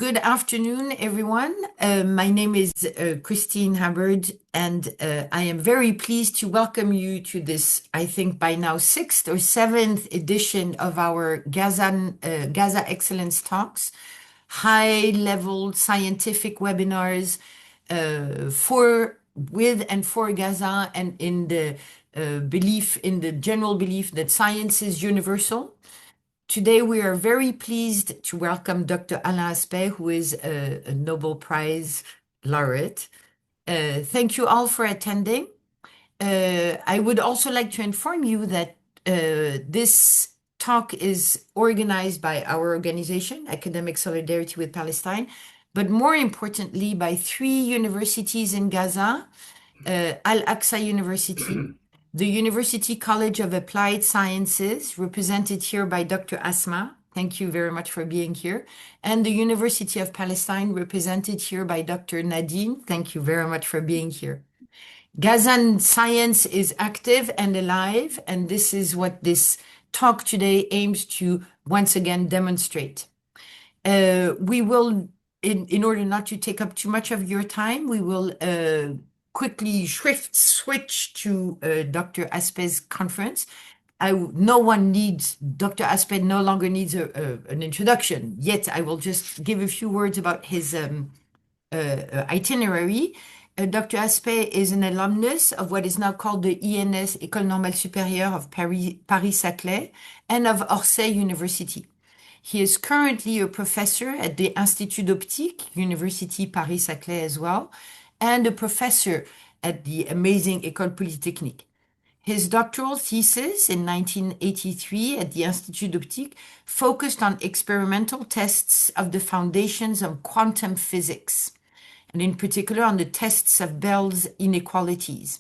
Good afternoon, everyone. My name is Christine Hubbard, and I am very pleased to welcome you to this, I think by now, 6th or 7th edition of our Gaza Excellence Talks, high-level scientific webinars with and for Gaza, and in the general belief that science is universal. Today, we are very pleased to welcome Dr. Alain Aspect, who is a Nobel Prize laureate. Thank you all for attending. I would also like to inform you that this talk is organized by our organization, Academic Solidarity with Palestine, but more importantly by 3 universities in Gaza, Al-Aqsa University, the University College of Applied Sciences, represented here by Dr. Asma. Thank you very much for being here. And the University of Palestine, represented here by Dr. Nadine. Thank you very much for being here. Gazan science is active and alive, and this is what this talk today aims to once again demonstrate. We will, in order not to take up too much of your time, we will quickly switch to Dr. Aspect's conference. Dr. Aspect no longer needs an introduction, yet I will just give a few words about his itinerary. Dr. Aspect is an alumnus of what is now called the ENS École Normale Supérieure of Paris-Saclay and of Orsay University. He is currently a professor at the Institut d'Optique, University Paris-Saclay as well, and a professor at the amazing École Polytechnique. His doctoral thesis in 1983 at the Institut d'Optique focused on experimental tests of the foundations of quantum physics, and in particular on the tests of Bell's inequalities.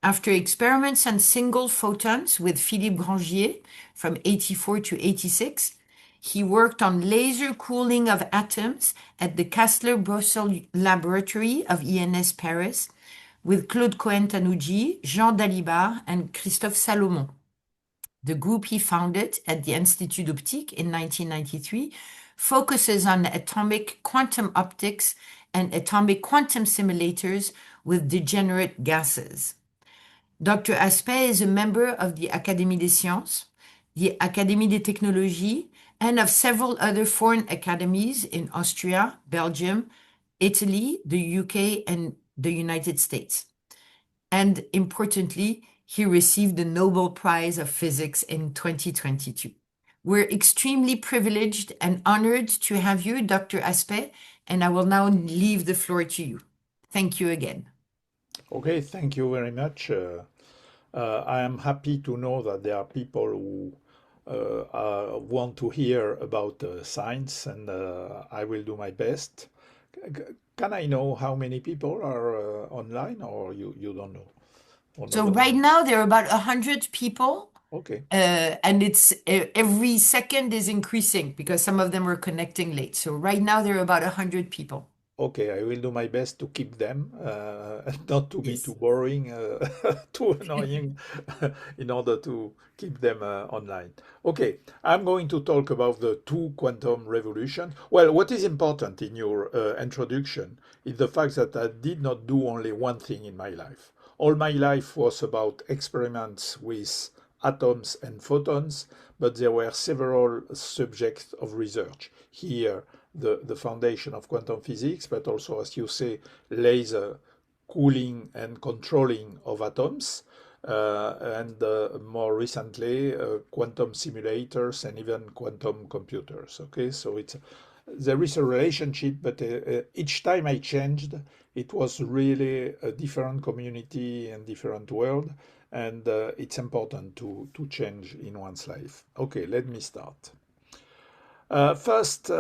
After experiments on single photons with Philippe Grangier from 84 to 86, he worked on laser cooling of atoms at the Kastler Brossel laboratory of ENS Paris with Claude Cohen-Tannoudji, Jean Dalibard, and Christophe Salomon. The group he founded at the Institut d'Optique in 1993 focuses on atomic quantum optics and atomic quantum simulators with degenerate gases. Dr. Aspect is a member of the Académie des Sciences, the Académie des Technologies, and of several other foreign academies in Austria, Belgium, Italy, the UK, and the United States. And importantly, he received the Nobel Prize of Physics in 2022. We're extremely privileged and honored to have you, Dr. Aspect, and I will now leave the floor to you. Thank you again. Okay, thank you very much. I am happy to know that there are people who want to hear about science, and I will do my best. Can I know how many people are online, or you don't know? So right now there are about 100 people. Okay. And it's every second is increasing because some of them are connecting late. So right now there are about 100 people. Okay, I will do my best to keep them, not to be too boring, too annoying, in order to keep them online. Okay, I'm going to talk about the 2 quantum revolutions. Well, what is important in your introduction is the fact that I did not do only one thing in my life. All my life was about experiments with atoms and photons, but there were several subjects of research. Here, the foundation of quantum physics, but also, as you say, laser cooling and controlling of atoms, and more recently, quantum simulators and even quantum computers. Okay, so there is a relationship, but each time I changed, it was really a different community and different world, and it's important to change in one's life. Okay, let me start. First,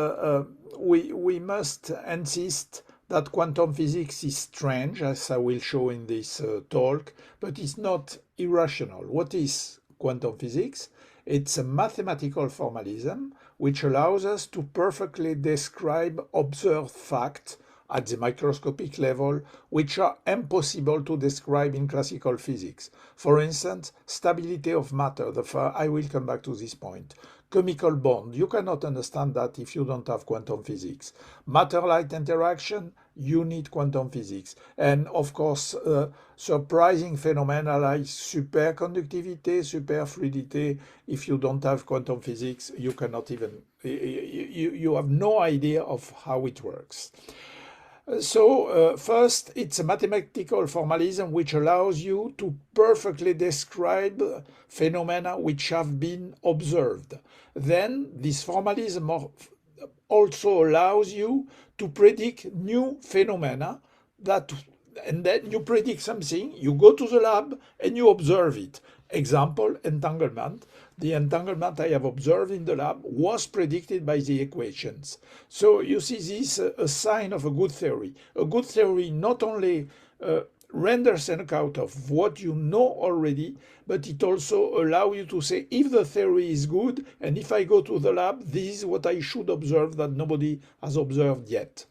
we must insist that quantum physics is strange, as I will show in this talk, but it's not irrational. What is quantum physics? It's a mathematical formalism which allows us to perfectly describe observed facts at the microscopic level, which are impossible to describe in classical physics. For instance, stability of matter, I will come back to this point, chemical bond. You cannot understand that if you don't have quantum physics. Matter-light interaction, you need quantum physics. And of course, surprising phenomena like superconductivity, superfluidity, if you don't have quantum physics, you cannot even, you have no idea of how it works. So first, it's a mathematical formalism which allows you to perfectly describe phenomena which have been observed. Then this formalism also allows you to predict new phenomena and then you predict something, you go to the lab and you observe it. Example, entanglement. The entanglement I have observed in the lab was predicted by the equations. So you see this a sign of a good theory. A good theory not only renders an account of what you know already, but it also allows you to say, if the theory is good, and if I go to the lab, this is what I should observe that nobody has observed yet.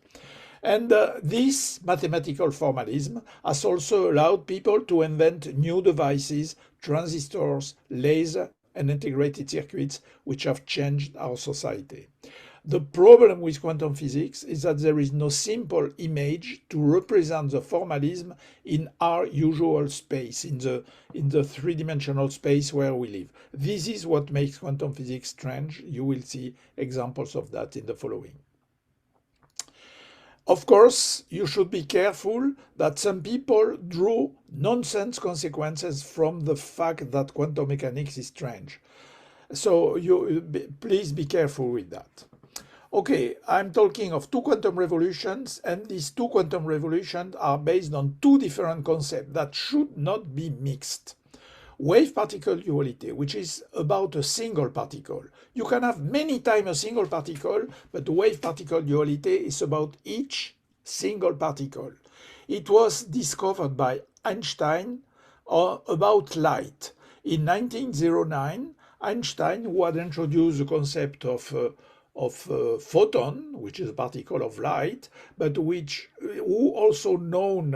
And this mathematical formalism has also allowed people to invent new devices, transistors, laser, and integrated circuits, which have changed our society. The problem with quantum physics is that there is no simple image to represent the formalism in our usual space, in the three-dimensional space where we live. This is what makes quantum physics strange. You will see examples of that in the following. Of course, you should be careful that some people draw nonsense consequences from the fact that quantum mechanics is strange. So please be careful with that. Okay, I'm talking of two quantum revolutions, and these two quantum revolutions are based on two different concepts that should not be mixed. Wave-particle duality, which is about a single particle. You can have many times a single particle, but wave-particle duality is about each single particle. It was discovered by Einstein about light. In 1909, Einstein, who had introduced the concept of photon, which is a particle of light, but who also known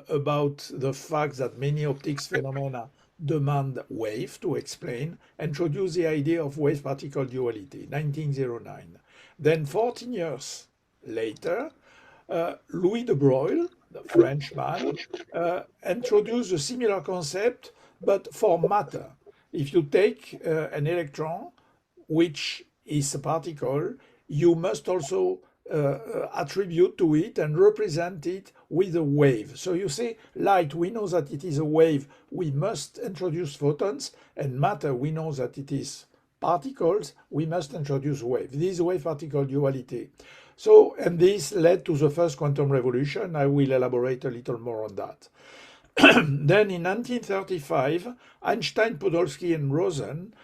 about the fact that many optics phenomena demand wave to explain, introduced the idea of wave-particle duality, 1909. Then 14 years later, Louis de Broglie, the Frenchman, introduced a similar concept, but for matter. If you take an electron, which is a particle, you must also attribute to it and represent it with a wave. So you say light, we know that it is a wave, we must introduce photons, and matter, we know that it is particles, we must introduce wave. This is wave-particle duality. So, and this led to the first quantum revolution. I will elaborate a little more on that. Then in 1935, Einstein, Podolsky, and Rosen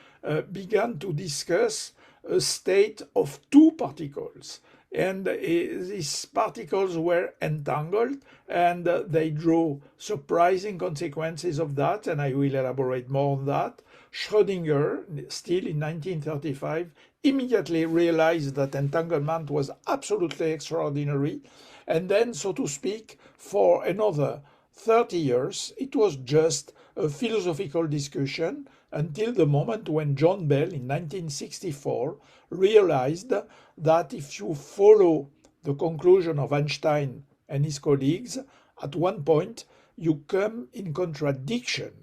began to discuss a state of two particles. And these particles were entangled, and they drew surprising consequences of that, and I will elaborate more on that. Schrödinger, still in 1935, immediately realized that entanglement was absolutely extraordinary, and then, so to speak, for another 30 years, it was just a philosophical discussion until the moment when John Bell in 1964 realized that if you follow the conclusion of Einstein and his colleagues, at one point you come in contradiction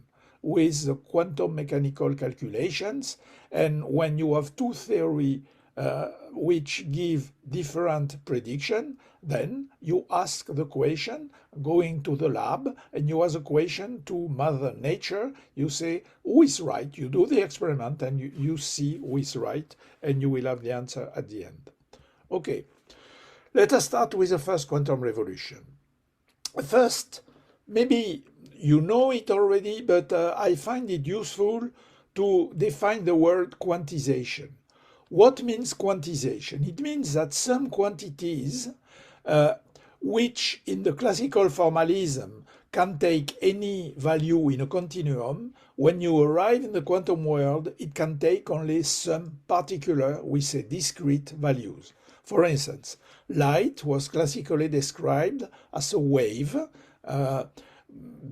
with the quantum mechanical calculations, and when you have two theories which give different prediction, then you ask the question, going to the lab, and you ask a question to Mother Nature. You say, who is right? You do the experiment and you see who is right, and you will have the answer at the end. Okay, let us start with the first quantum revolution. First, maybe you know it already, but I find it useful to define the word quantization. What means quantization? It means that some quantities which in the classical formalism can take any value in a continuum, when you arrive in the quantum world, it can take only some particular, we say discrete values. For instance, light was classically described as a wave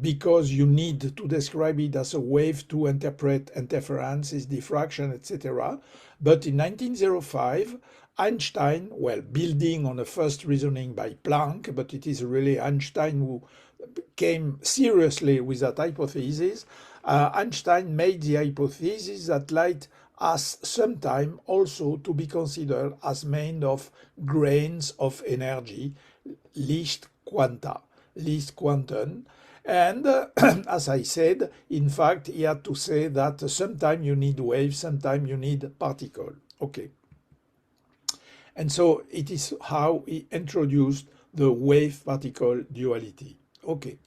because you need to describe it as a wave to interpret interferences, diffraction, etc. But in 1905, Einstein, well, building on a first reasoning by Planck, but it is really Einstein who came seriously with that hypothesis. Einstein made the hypothesis that light has sometime also to be considered as made of grains of energy, least quanta, least quantum. And as I said, in fact, he had to say that sometimes you need wave, sometimes you need particle. Okay. And so it is how he introduced the wave-particle duality. Okay.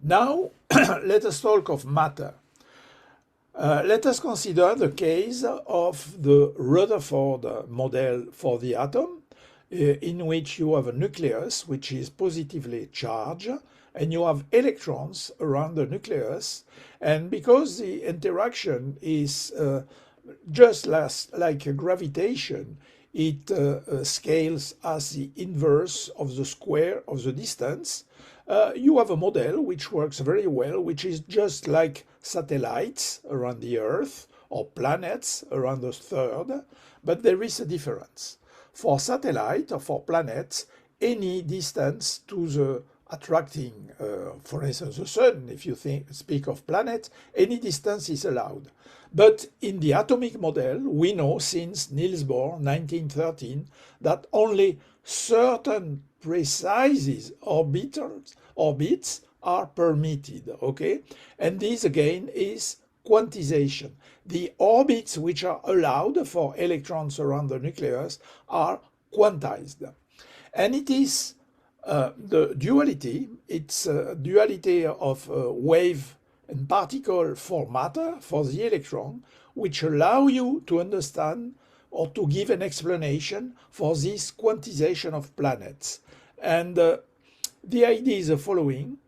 Now, let us talk of matter. Let us consider the case of the Rutherford model for the atom, in which you have a nucleus which is positively charged, and you have electrons around the nucleus, and because the interaction is just like a gravitation, it scales as the inverse of the square of the distance. You have a model which works very well, which is just like satellites around the Earth or planets around the third, but there is a difference. For satellite or for planets, any distance to the attracting, for instance, the sun, if you speak of planets, any distance is allowed. But in the atomic model, we know since Niels Bohr, 1913, that only certain precise orbits are permitted, okay? And this again is quantization. The orbits which are allowed for electrons around the nucleus are quantized. And it is the duality, it's a duality of wave and particle for matter, for the electron, which allow you to understand or to give an explanation for this quantization of planets. And the idea is the following.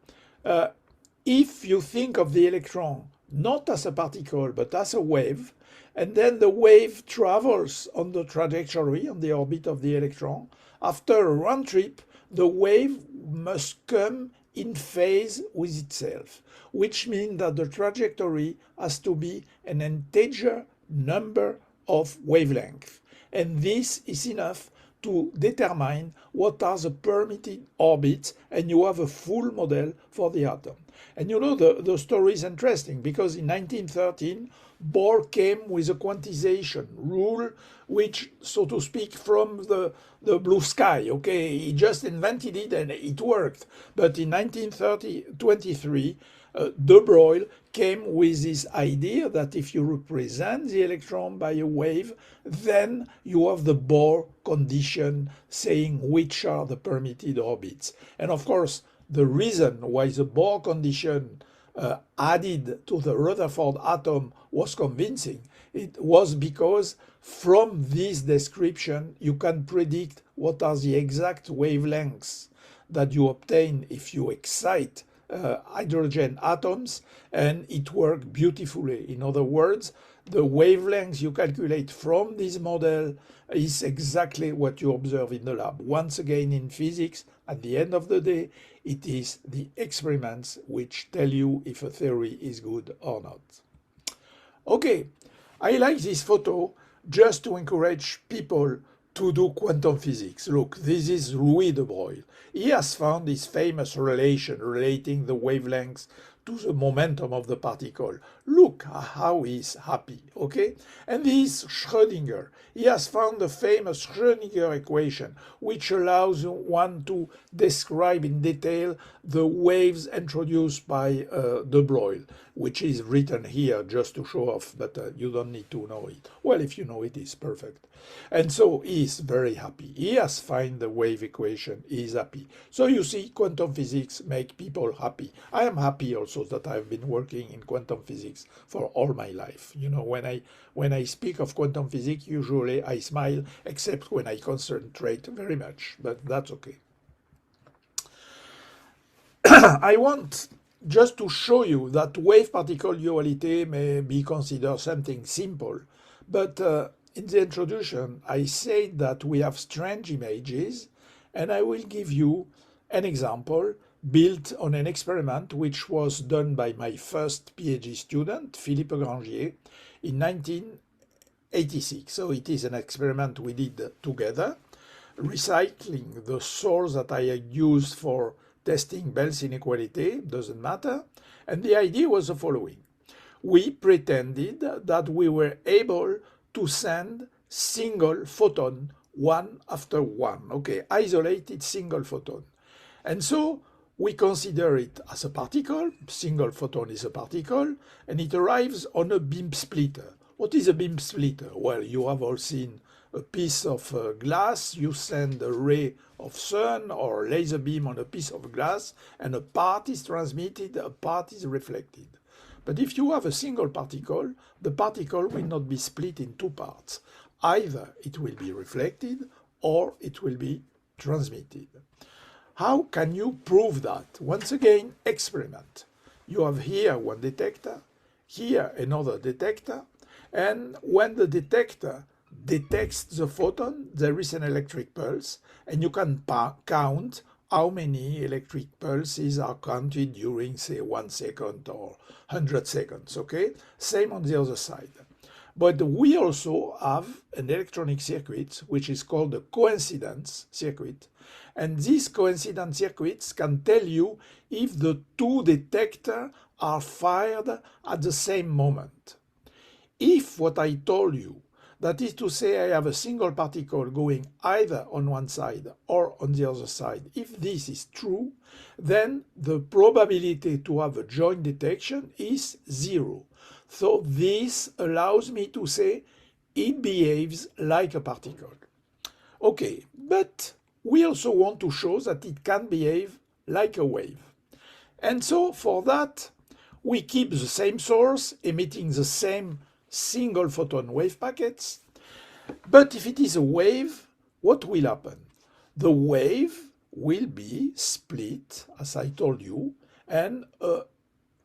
If you think of the electron not as a particle but as a wave, and then the wave travels on the trajectory, on the orbit of the electron, after a round trip, the wave must come in phase with itself, which means that the trajectory has to be an integer number of wavelength. And this is enough to determine what are the permitted orbits, and you have a full model for the atom. And you know, the story is interesting because in 1913, Bohr came with a quantization rule, which, so to speak, from the blue sky. Okay, he just invented it and it worked. But in 1923, de Broglie came with this idea that if you represent the electron by a wave, then you have the Bohr condition saying which are the permitted orbits. And of course, the reason why the Bohr condition added to the Rutherford atom was convincing. It was because from this description you can predict what are the exact wavelengths that you obtain if you excite hydrogen atoms, and it worked beautifully. In other words, the wavelengths you calculate from this model is exactly what you observe in the lab. Once again, in physics, at the end of the day, it is the experiments which tell you if a theory is good or not. Okay, I like this photo just to encourage people to do quantum physics. Look, this is Louis de Broglie. He has found this famous relation relating the wavelengths to the momentum of the particle. Look how he's happy, okay? And this is Schrödinger. He has found the famous Schrödinger equation, which allows one to describe in detail the waves introduced by de Broglie, which is written here just to show off, but you don't need to know it. Well, if you know it, it's perfect. And so he is very happy. He has found the wave equation. He is happy. So you see, quantum physics make people happy. I am happy also that I've been working in quantum physics for all my life. You know, when I speak of quantum physics, usually I smile, except when I concentrate very much, but that's okay. I want just to show you that wave-particle duality may be considered something simple, but in the introduction, I said that we have strange images, and I will give you an example built on an experiment which was done by my first PhD student, Philippe Grangier, in 1986. So it is an experiment we did together, recycling the source that I had used for testing Bell's inequality, doesn't matter. And the idea was the following. We pretended that we were able to send single photon one after one, okay, isolated single photon. And so we consider it as a particle, single photon is a particle, and it arrives on a beam splitter. What is a beam splitter? Well, you have all seen a piece of glass, you send a ray of sun or laser beam on a piece of glass, and a part is transmitted, a part is reflected. But if you have a single particle, the particle will not be split in two parts. Either it will be reflected or it will be transmitted. How can you prove that? Once again, experiment. You have here one detector, here another detector, and when the detector detects the photon, there is an electric pulse, and you can count how many electric pulses are counted during, say, 1 second or 100 seconds, okay? Same on the other side. But we also have an electronic circuit, which is called a coincidence circuit. And these coincidence circuits can tell you if the two detectors are fired at the same moment. If what I told you, that is to say I have a single particle going either on one side or on the other side, if this is true, then the probability to have a joint detection is 0. So this allows me to say it behaves like a particle. Okay, but we also want to show that it can behave like a wave. And so for that, we keep the same source emitting the same single photon wave packets. But if it is a wave, what will happen? The wave will be split, as I told you, and a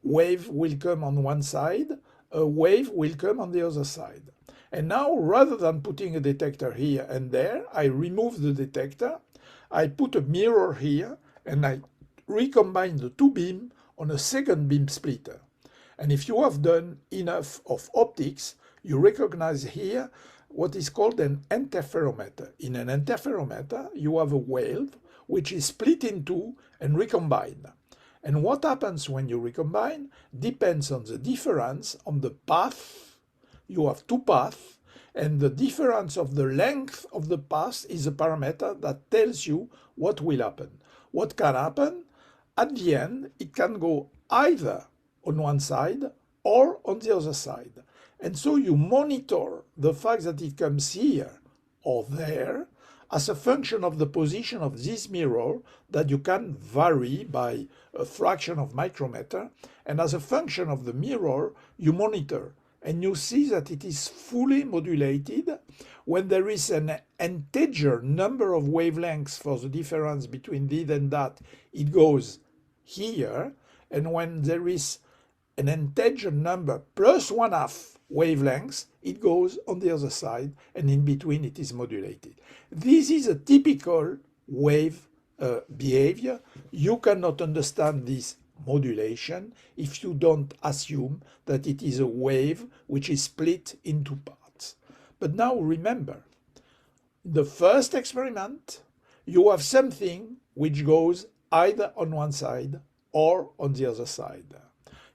wave will come on one side, a wave will come on the other side. And now, rather than putting a detector here and there, I remove the detector, I put a mirror here, and I recombine the two beams on a second beam splitter. And if you have done enough of optics, you recognize here what is called an interferometer. In an interferometer, you have a wave which is split in two and recombined. And what happens when you recombine depends on the difference on the path. You have two paths, and the difference of the length of the path is a parameter that tells you what will happen. What can happen? At the end, it can go either on one side or on the other side. And so you monitor the fact that it comes here or there as a function of the position of this mirror that you can vary by a fraction of micrometer. And as a function of the mirror, you monitor. And you see that it is fully modulated when there is an integer number of wavelengths for the difference between this and that, it goes here. And when there is an integer number plus 1/2 wavelengths, it goes on the other side, and in between it is modulated. This is a typical wave behavior. You cannot understand this modulation if you don't assume that it is a wave which is split into parts. But now remember, the first experiment, you have something which goes either on one side or on the other side.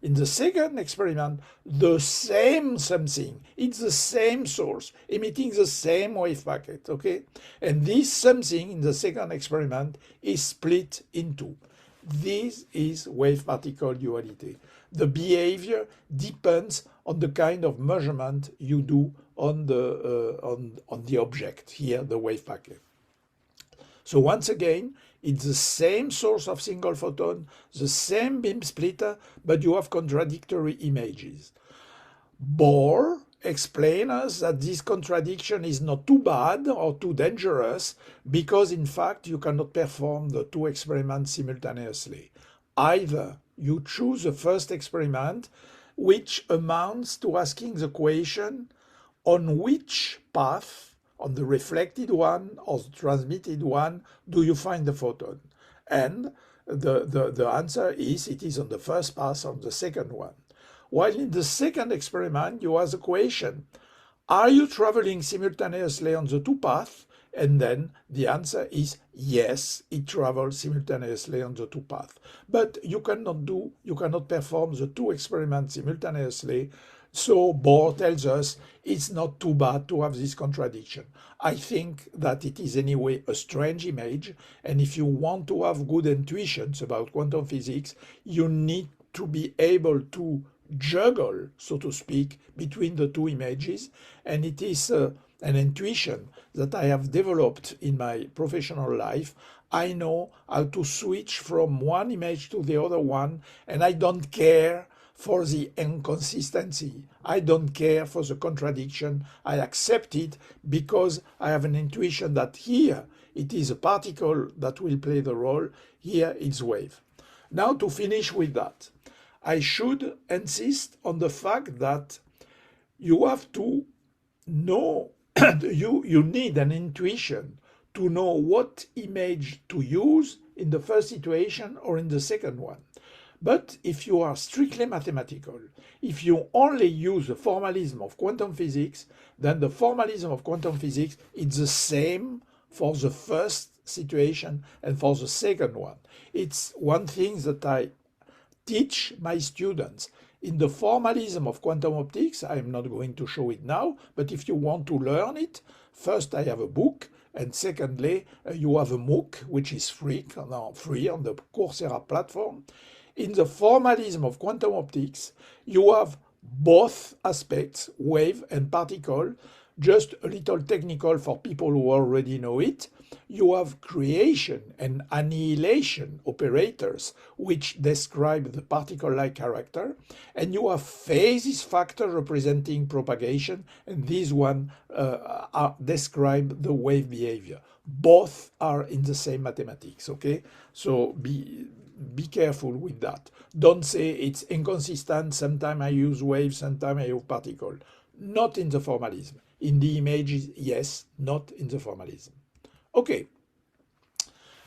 In the second experiment, the same something, it's the same source, emitting the same wave packet, okay? And this something in the second experiment is split in two. This is wave-particle duality. The behavior depends on the kind of measurement you do on the object, here the wave packet. So once again, it's the same source of single photon, the same beam splitter, but you have contradictory images. Bohr explains us that this contradiction is not too bad or too dangerous because, in fact, you cannot perform the two experiments simultaneously. Either you choose the first experiment, which amounts to asking the question on which path, on the reflected one or the transmitted one, do you find the photon? And the answer is it is on the first pass on the second one. While in the second experiment, you ask a question, are you traveling simultaneously on the two paths? And then the answer is yes, it travels simultaneously on the two paths. But you cannot perform the two experiments simultaneously. So Bohr tells us it's not too bad to have this contradiction. I think that it is anyway a strange image, and if you want to have good intuitions about quantum physics, you need to be able to juggle, so to speak, between the two images, and it is an intuition that I have developed in my professional life. I know how to switch from one image to the other one, and I don't care for the inconsistency. I don't care for the contradiction. I accept it because I have an intuition that here it is a particle that will play the role, here it's wave. Now to finish with that, I should insist on the fact that you have to know, you need an intuition to know what image to use in the first situation or in the second one. But if you are strictly mathematical, if you only use the formalism of quantum physics, then the formalism of quantum physics is the same for the first situation and for the second one. It's one thing that I teach my students. In the formalism of quantum optics, I'm not going to show it now, but if you want to learn it, first I have a book, and secondly, you have a MOOC, which is free on the Coursera platform. In the formalism of quantum optics, you have both aspects, wave and particle, just a little technical for people who already know it. You have creation and annihilation operators, which describe the particle-like character, and you have phases factor representing propagation, and these one describe the wave behavior. Both are in the same mathematics, okay? So be careful with that. Don't say it's inconsistent, sometimes I use wave, sometimes I use particle. Not in the formalism. In the images, yes, not in the formalism. Okay.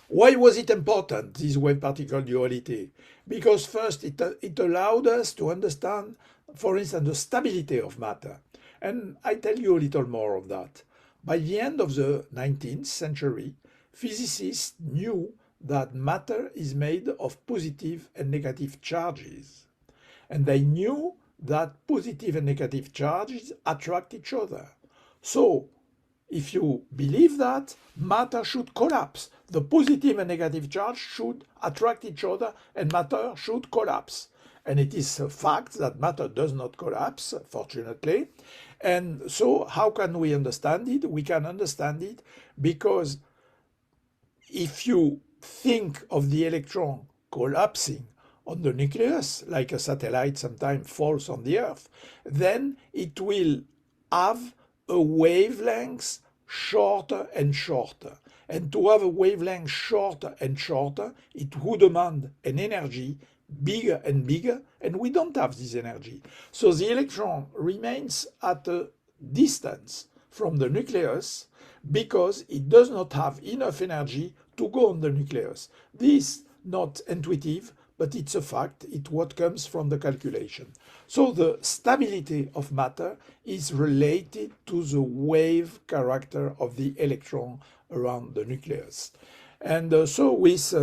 Why was it important, this wave-particle duality? Because first, it allowed us to understand, for instance, the stability of matter. And I tell you a little more of that. By the end of the 19th century, physicists knew that matter is made of positive and negative charges. And they knew that positive and negative charges attract each other. So, if you believe that, matter should collapse. The positive and negative charge should attract each other and matter should collapse. And it is a fact that matter does not collapse, fortunately. And so how can we understand it? We can understand it because if you think of the electron collapsing on the nucleus, like a satellite sometimes falls on the Earth, then it will have a wavelength shorter and shorter. And to have a wavelength shorter and shorter, it would demand an energy bigger and bigger, and we don't have this energy. So the electron remains at a distance from the nucleus because it does not have enough energy to go on the nucleus. This is not intuitive, but it's a fact. It's what comes from the calculation. So the stability of matter is related to the wave character of the electron around the nucleus. And so with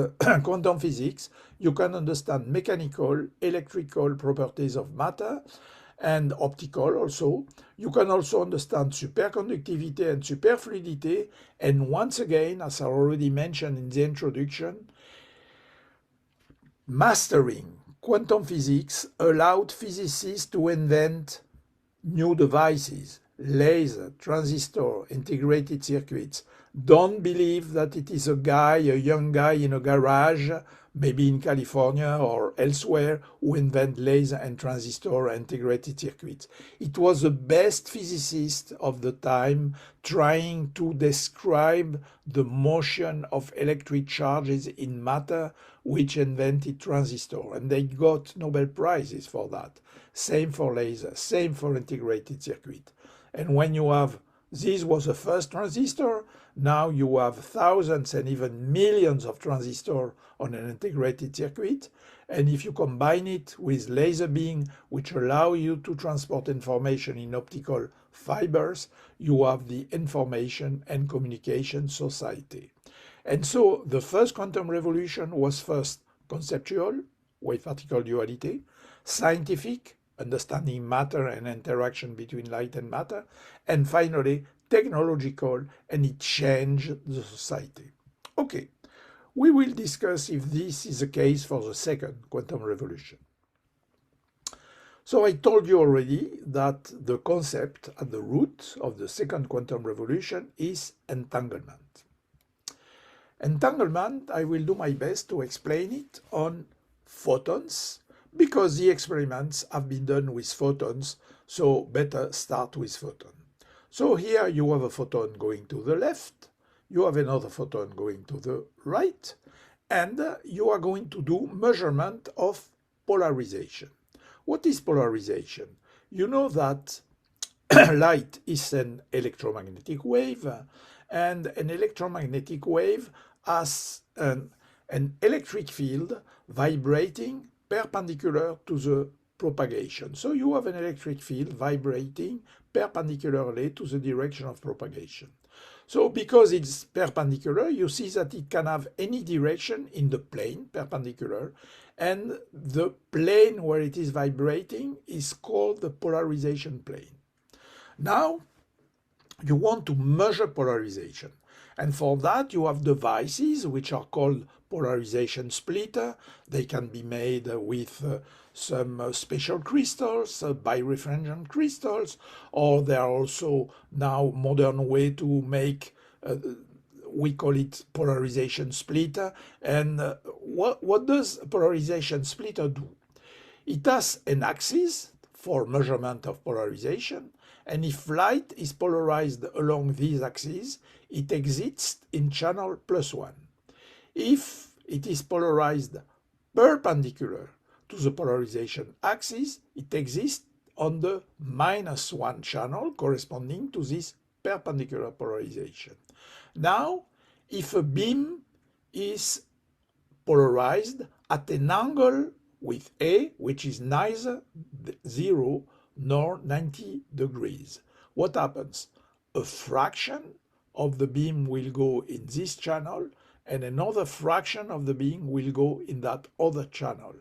quantum physics, you can understand mechanical, electrical properties of matter and optical also. You can also understand superconductivity and superfluidity. And once again, as I already mentioned in the introduction, mastering quantum physics allowed physicists to invent new devices, laser, transistor, integrated circuits. Don't believe that it is a young guy in a garage, maybe in California or elsewhere, who invent laser and transistor integrated circuits. It was the best physicist of the time trying to describe the motion of electric charges in matter, which invented transistor, and they got Nobel Prizes for that. Same for laser, same for integrated circuit. And when you have, this was the first transistor, Now you have thousands and even millions of transistors on an integrated circuit. And if you combine it with laser beam, which allow you to transport information in optical fibers, you have the information and communication society. And so the first quantum revolution was first conceptual, wave-particle duality, scientific, understanding matter and interaction between light and matter, and finally technological, and it changed the society. Okay, we will discuss if this is the case for the second quantum revolution. So I told you already that the concept at the root of the second quantum revolution is entanglement. Entanglement, I will do my best to explain it on photons, because the experiments have been done with photons, so better start with photons. So here you have a photon going to the left, you have another photon going to the right, and you are going to do measurement of polarization. What is polarization? You know that light is an electromagnetic wave, and an electromagnetic wave has an electric field vibrating perpendicular to the propagation. So you have an electric field vibrating perpendicularly to the direction of propagation. So because it's perpendicular, you see that it can have any direction in the plane, perpendicular, and the plane where it is vibrating is called the polarization plane. Now, you want to measure polarization. And for that, you have devices which are called polarization splitter. They can be made with some special crystals, birefringent crystals, or there are also now modern way to make, we call it polarization splitter. And what does a polarization splitter do? It has an axis for measurement of polarization, and if light is polarized along these axes, it exits in channel +1. If it is polarized perpendicular to the polarization axis, it exists on the -1 channel corresponding to this perpendicular polarization. Now, if a beam is polarized at an angle with A, which is neither 0 nor 90 degrees, what happens? A fraction of the beam will go in this channel, and another fraction of the beam will go in that other channel.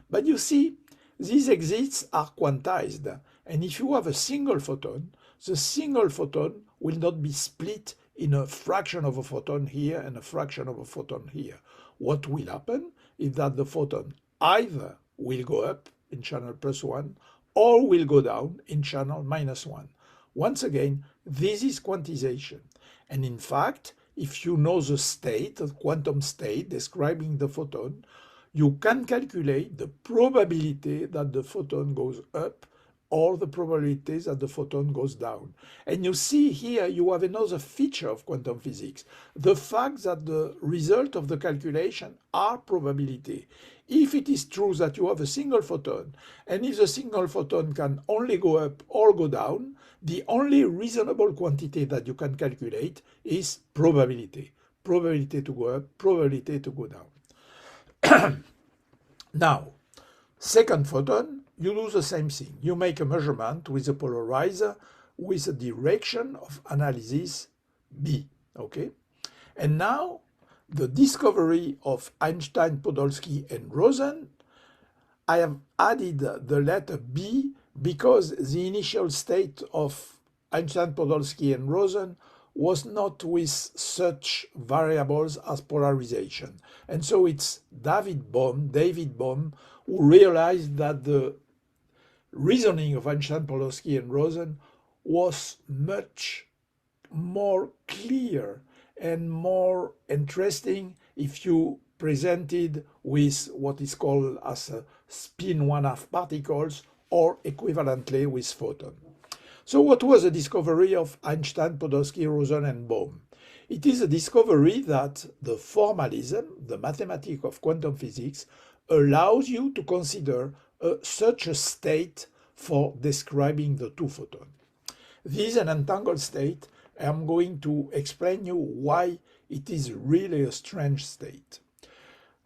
But you see, these exits are quantized, and if you have a single photon, the single photon will not be split in a fraction of a photon here and a fraction of a photon here. What will happen is that the photon either will go up in channel +1 or will go down in channel -1. Once again, this is quantization. And in fact, if you know the state, the quantum state describing the photon, you can calculate the probability that the photon goes up or the probability that the photon goes down. And you see here you have another feature of quantum physics, the fact that the result of the calculation are probability. If it is true that you have a single photon, and if the single photon can only go up or go down, the only reasonable quantity that you can calculate is probability. Probability to go up, probability to go down. Now, second photon, you do the same thing. You make a measurement with a polarizer with a direction of analysis B, okay? And now, the discovery of Einstein, Podolsky, and Rosen, I have added the letter B because the initial state of Einstein, Podolsky, and Rosen was not with such variables as polarization. And so it's David Bohm, who realized that the reasoning of Einstein, Podolsky, and Rosen was much more clear and more interesting if you presented with what is called as a spin 1/2 particles or equivalently with photon. So what was the discovery of Einstein, Podolsky, Rosen, and Bohm? It is a discovery that the formalism, the mathematics of quantum physics, allows you to consider such a state for describing the two photons. This is an entangled state, I'm going to explain you why it is really a strange state.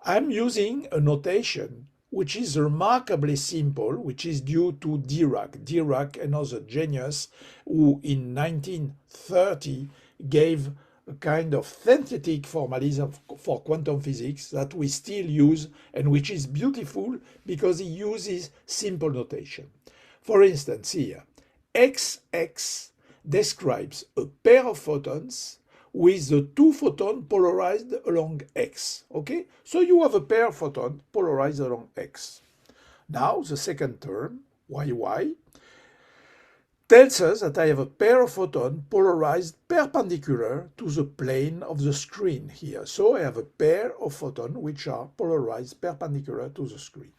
I'm using a notation which is remarkably simple, which is due to Dirac. Dirac, another genius, who in 1930 gave a kind of synthetic formalism for quantum physics that we still use and which is beautiful because he uses simple notation. For instance, here, XX describes a pair of photons with the two photons polarized along X. Okay? So you have a pair of photons polarized along X. Now, the second term, YY, tells us that I have a pair of photons polarized perpendicular to the plane of the screen here. So I have a pair of photons which are polarized perpendicular to the screen.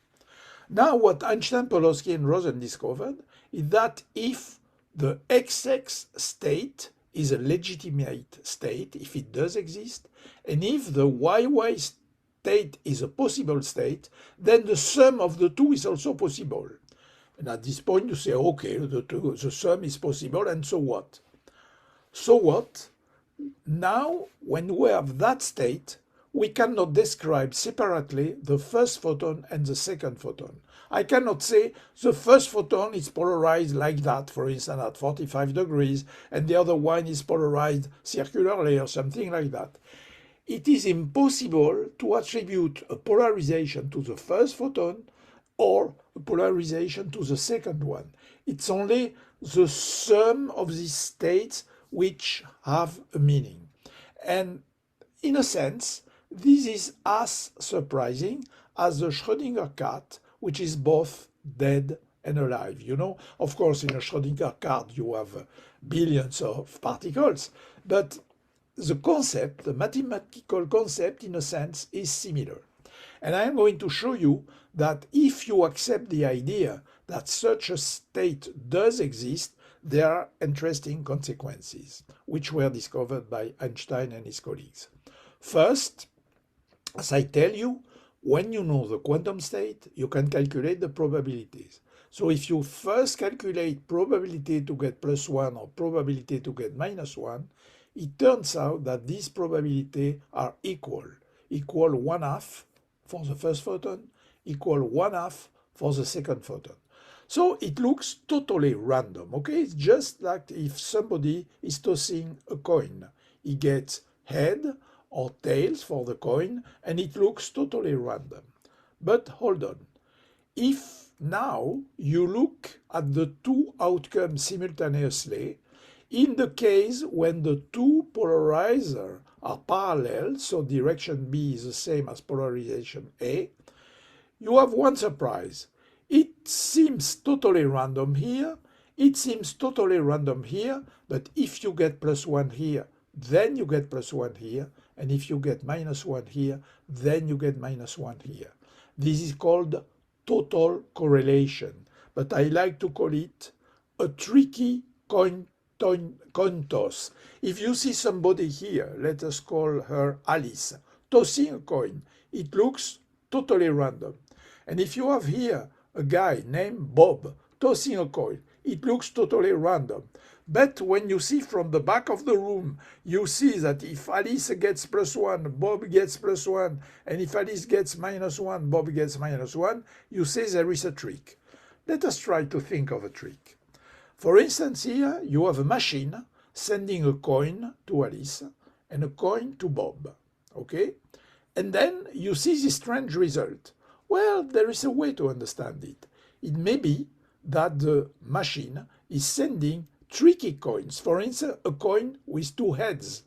Now, what Einstein, Podolsky, and Rosen discovered is that if the XX state is a legitimate state, if it does exist, and if the YY state is a possible state, then the sum of the two is also possible. And at this point, you say, okay, the sum is possible, and so what? So what? Now, when we have that state, we cannot describe separately the first photon and the second photon. I cannot say the first photon is polarized like that, for instance, at 45 degrees, and the other one is polarized circularly or something like that. It is impossible to attribute a polarization to the first photon or a polarization to the second one. It's only the sum of these states which have a meaning. And in a sense, this is as surprising as the Schrödinger cat, which is both dead and alive. You know, of course, in a Schrödinger cat, you have billions of particles, but the concept, the mathematical concept, in a sense, is similar. And I am going to show you that if you accept the idea that such a state does exist, there are interesting consequences, which were discovered by Einstein and his colleagues. First, as I tell you, when you know the quantum state, you can calculate the probabilities. So if you first calculate probability to get +1 or probability to get -1, it turns out that these probabilities are equal 1/2 for the first photon, equal 1/2 for the second photon. So it looks totally random, okay? It's just like if somebody is tossing a coin. He gets head or tails for the coin, and it looks totally random. But hold on. If now you look at the two outcomes simultaneously, in the case when the two polarizers are parallel, so direction B is the same as polarization A, you have one surprise. It seems totally random here, it seems totally random here, but if you get +1 here, then you get +1 here, and if you get -1 here, then you get -1 here. This is called total correlation, but I like to call it a tricky coin toss. If you see somebody here, let us call her Alice, tossing a coin, it looks totally random. And if you have here a guy named Bob tossing a coin, it looks totally random. But when you see from the back of the room, you see that if Alice gets +1, Bob gets +1, and if Alice gets -1, Bob gets -1, you say there is a trick. Let us try to think of a trick. For instance, here you have a machine sending a coin to Alice and a coin to Bob, okay? And then you see this strange result. Well, there is a way to understand it. It may be that the machine is sending tricky coins, for instance, a coin with two heads,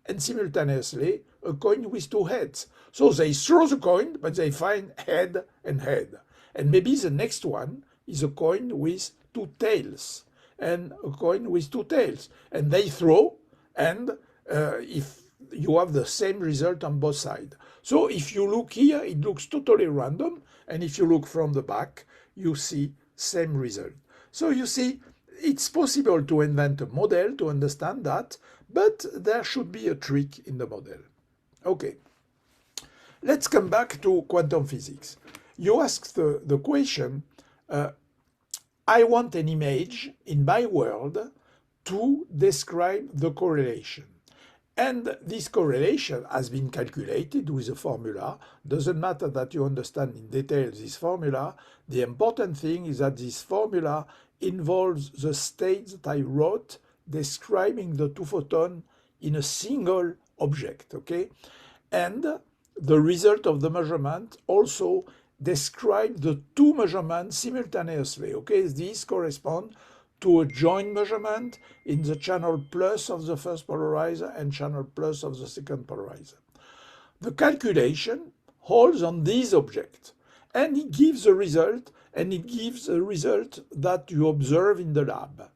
and simultaneously a coin with two heads. So they throw the coin, but they find head and head. And maybe the next one is a coin with two tails, and a coin with two tails. And they throw, and if you have the same result on both sides. So if you look here, it looks totally random, and if you look from the back, you see same result. So you see, it's possible to invent a model to understand that, but there should be a trick in the model. Okay, let's come back to quantum physics. You asked the question, I want an image in my world to describe the correlation. And this correlation has been calculated with a formula. Doesn't matter that you understand in detail this formula. The important thing is that this formula involves the states that I wrote describing the two photons in a single object, okay? And the result of the measurement also describe the two measurements simultaneously, okay? These correspond to a joint measurement in the channel plus of the first polarizer and channel plus of the second polarizer. The calculation holds on this object, and it gives a result, and it gives a result that you observe in the lab.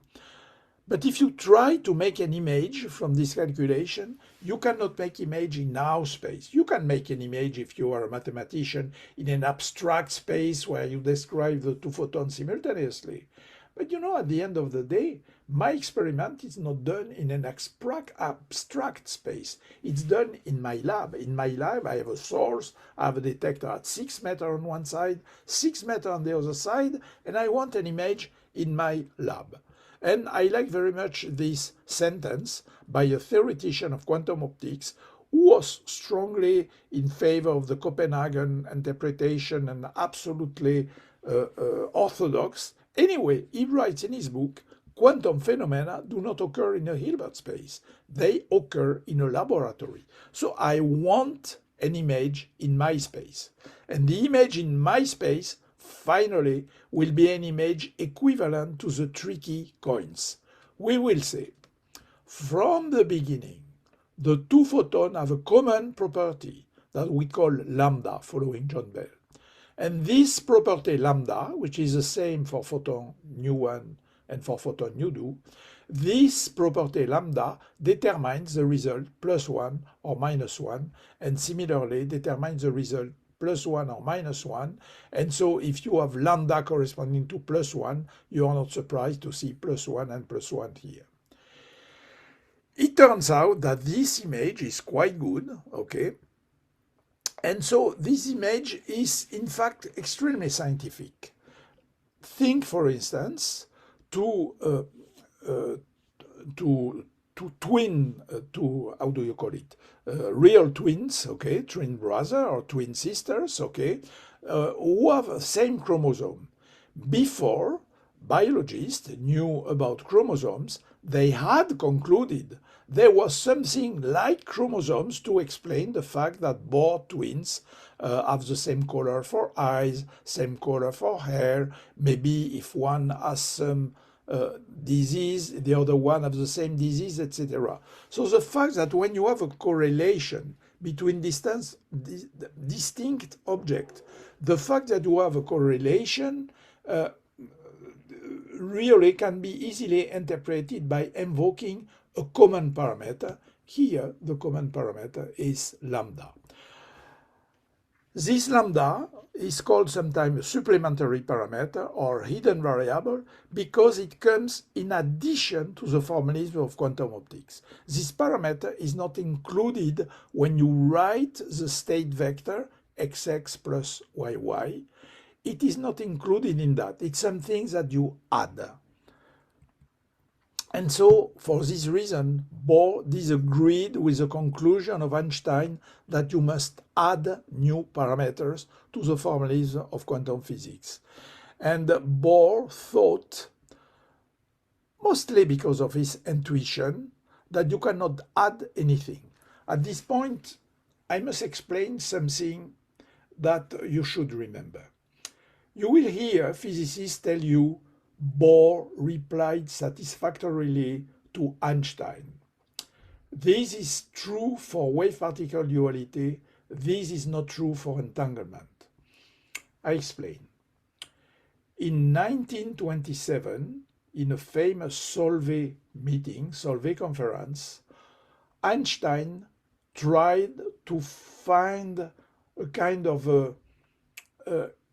But if you try to make an image from this calculation, you cannot make image in our space. You can make an image if you are a mathematician in an abstract space where you describe the two photons simultaneously. But you know, at the end of the day, my experiment is not done in an abstract space. It's done in my lab. In my lab, I have a source, I have a detector at 6 meters on one side, 6 meters on the other side, and I want an image in my lab. And I like very much this sentence by a theoretician of quantum optics who was strongly in favor of the Copenhagen interpretation and absolutely orthodox. Anyway, he writes in his book, quantum phenomena do not occur in a Hilbert space. They occur in a laboratory. So I want an image in my space. And the image in my space finally will be an image equivalent to the tricky coins. We will say, from the beginning, the two photons have a common property that we call lambda, following John Bell. And this property lambda, which is the same for photon nu1 and for photon nu2, this property lambda determines the result +1 or -1, and similarly determines the result +1 or -1. And so if you have lambda corresponding to +1, you are not surprised to see +1 and +1 here. It turns out that this image is quite good, okay? And so this image is in fact extremely scientific. Think, for instance, to how do you call it? Real twins, okay, twin brother or twin sisters, okay, who have the same chromosome. Before biologists knew about chromosomes, they had concluded there was something like chromosomes to explain the fact that both twins have the same color for eyes, same color for hair. Maybe if one has some disease, the other one has the same disease, etc. So the fact that when you have a correlation between distinct objects, the fact that you have a correlation really can be easily interpreted by invoking a common parameter. Here, the common parameter is lambda. This lambda is called sometimes a supplementary parameter or hidden variable because it comes in addition to the formalism of quantum optics. This parameter is not included when you write the state vector xx plus yy. It is not included in that. It's something that you add. And so, for this reason, Bohr disagreed with the conclusion of Einstein that you must add new parameters to the formalism of quantum physics. And Bohr thought, mostly because of his intuition, that you cannot add anything. At this point, I must explain something that you should remember. You will hear physicists tell you Bohr replied satisfactorily to Einstein. This is true for wave-particle duality. This is not true for entanglement. I explain. In 1927, in a famous Solvay meeting, Solvay conference, Einstein tried to find a kind of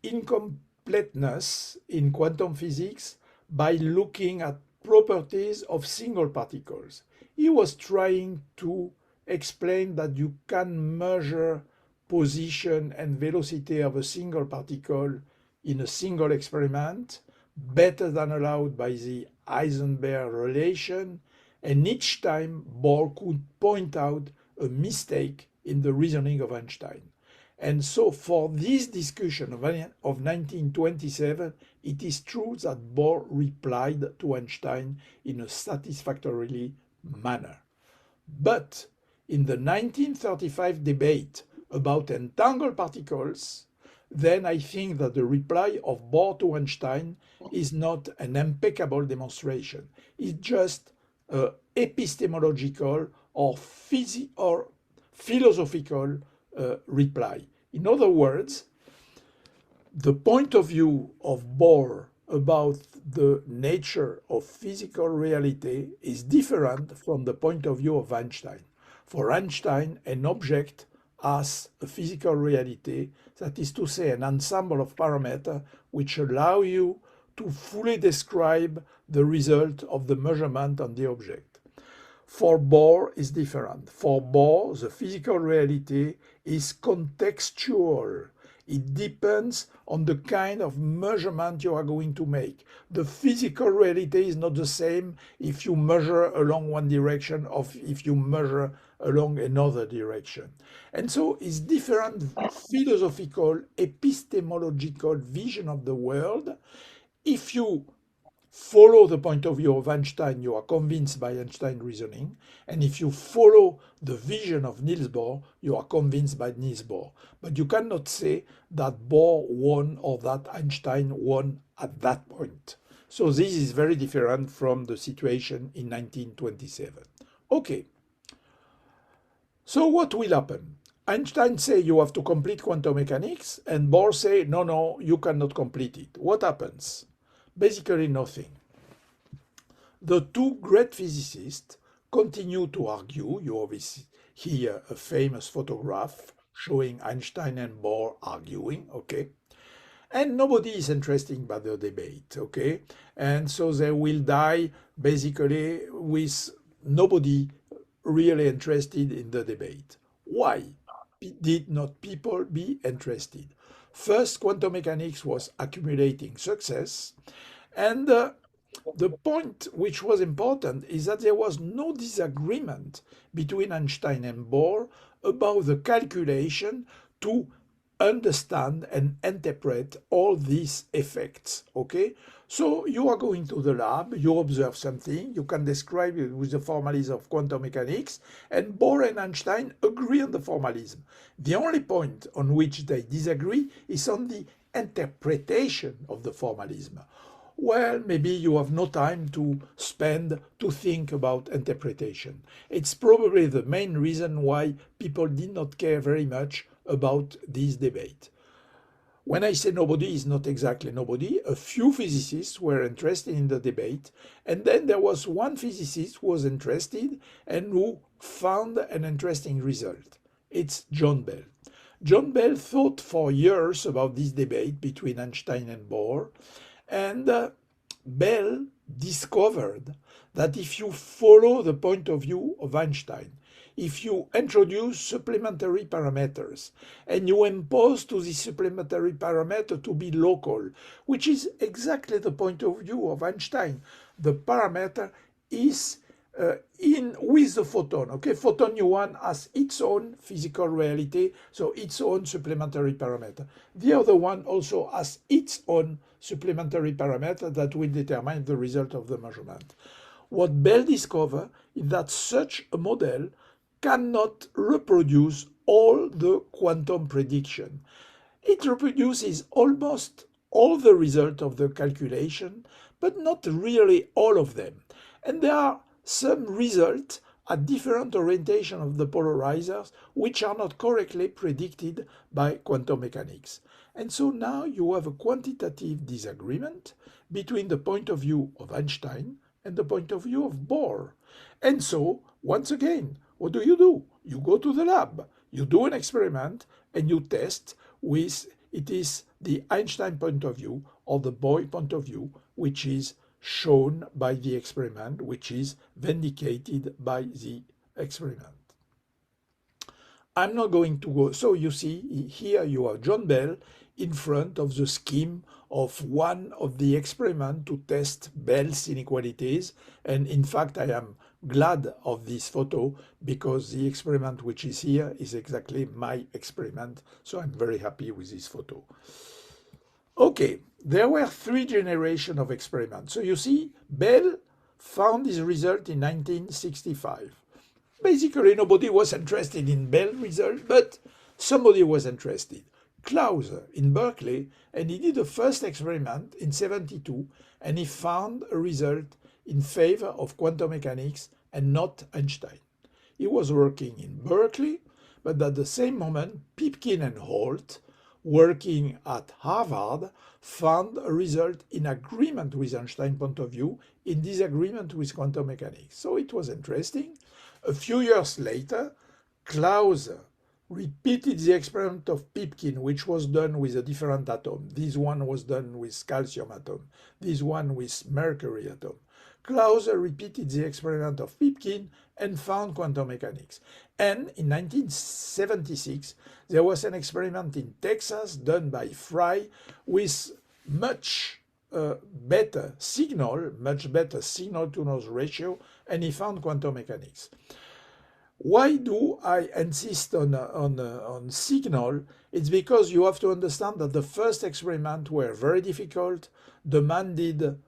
incompleteness in quantum physics by looking at properties of single particles. He was trying to explain that you can measure position and velocity of a single particle in a single experiment better than allowed by the Heisenberg relation, and each time Bohr could point out a mistake in the reasoning of Einstein. And so for this discussion of 1927, it is true that Bohr replied to Einstein in a satisfactory manner. But in the 1935 debate about entangled particles, then I think that the reply of Bohr to Einstein is not an impeccable demonstration. It's just an epistemological or philosophical reply. In other words, the point of view of Bohr about the nature of physical reality is different from the point of view of Einstein. For Einstein, an object has a physical reality, that is to say, an ensemble of parameters which allow you to fully describe the result of the measurement on the object. For Bohr, is different. For Bohr, the physical reality is contextual. It depends on the kind of measurement you are going to make. The physical reality is not the same if you measure along one direction or if you measure along another direction. And so it's different philosophical, epistemological vision of the world. If you follow the point of view of Einstein, you are convinced by Einstein reasoning. And if you follow the vision of Niels Bohr, you are convinced by Niels Bohr. But you cannot say that Bohr won or that Einstein won at that point. So this is very different from the situation in 1927. Okay. So what will happen? Einstein say you have to complete quantum mechanics, and Bohr say, no, you cannot complete it. What happens? Basically nothing. The two great physicists continue to argue. You always hear a famous photograph showing Einstein and Bohr arguing, okay? And nobody is interested by the debate, okay? And so they will die basically with nobody really interested in the debate. Why did not people be interested? First, quantum mechanics was accumulating success, and the point which was important is that there was no disagreement between Einstein and Bohr about the calculation to understand and interpret all these effects, okay? So you are going to the lab, you observe something, you can describe it with the formalism of quantum mechanics, and Bohr and Einstein agree on the formalism. The only point on which they disagree is on the interpretation of the formalism. Well, maybe you have no time to spend to think about interpretation. It's probably the main reason why people did not care very much about this debate. When I say nobody, it's not exactly nobody. A few physicists were interested in the debate, and then there was one physicist who was interested and who found an interesting result. It's John Bell. John Bell thought for years about this debate between Einstein and Bohr, and Bell discovered that if you follow the point of view of Einstein, if you introduce supplementary parameters and you impose to this supplementary parameter to be local, which is exactly the point of view of Einstein, the parameter is in with the photon. Okay, photon U1 has its own physical reality, so its own supplementary parameter. The other one also has its own supplementary parameter that will determine the result of the measurement. What Bell discovered is that such a model cannot reproduce all the quantum prediction. It reproduces almost all the result of the calculation, but not really all of them. And there are some results at different orientation of the polarizers which are not correctly predicted by quantum mechanics. And so now you have a quantitative disagreement between the point of view of Einstein and the point of view of Bohr. And so, once again, what do? You go to the lab, you do an experiment, and you test with, it is the Einstein point of view or the Bohr point of view, which is shown by the experiment, which is vindicated by the experiment. I'm not going to go. So you see, here you have John Bell in front of the scheme of one of the experiments to test Bell's inequalities. And in fact, I am glad of this photo because the experiment which is here is exactly my experiment. So I'm very happy with this photo. Okay, there were 3 generations of experiments. So you see, Bell found his result in 1965. Basically, nobody was interested in Bell result, but somebody was interested. Clauser in Berkeley, and he did the first experiment in 72, and he found a result in favor of quantum mechanics and not Einstein. He was working in Berkeley, but at the same moment, Pipkin and Holt, working at Harvard, found a result in agreement with Einstein's point of view, in disagreement with quantum mechanics. So it was interesting. A few years later, Clauser repeated the experiment of Pipkin, which was done with a different atom. This one was done with calcium atom, this one with mercury atom. Clauser repeated the experiment of Pipkin and found quantum mechanics. And in 1976, there was an experiment in Texas done by Fry with much better signal to noise ratio, and he found quantum mechanics. Why do I insist on signal? It's because you have to understand that the first experiments were very difficult, demanded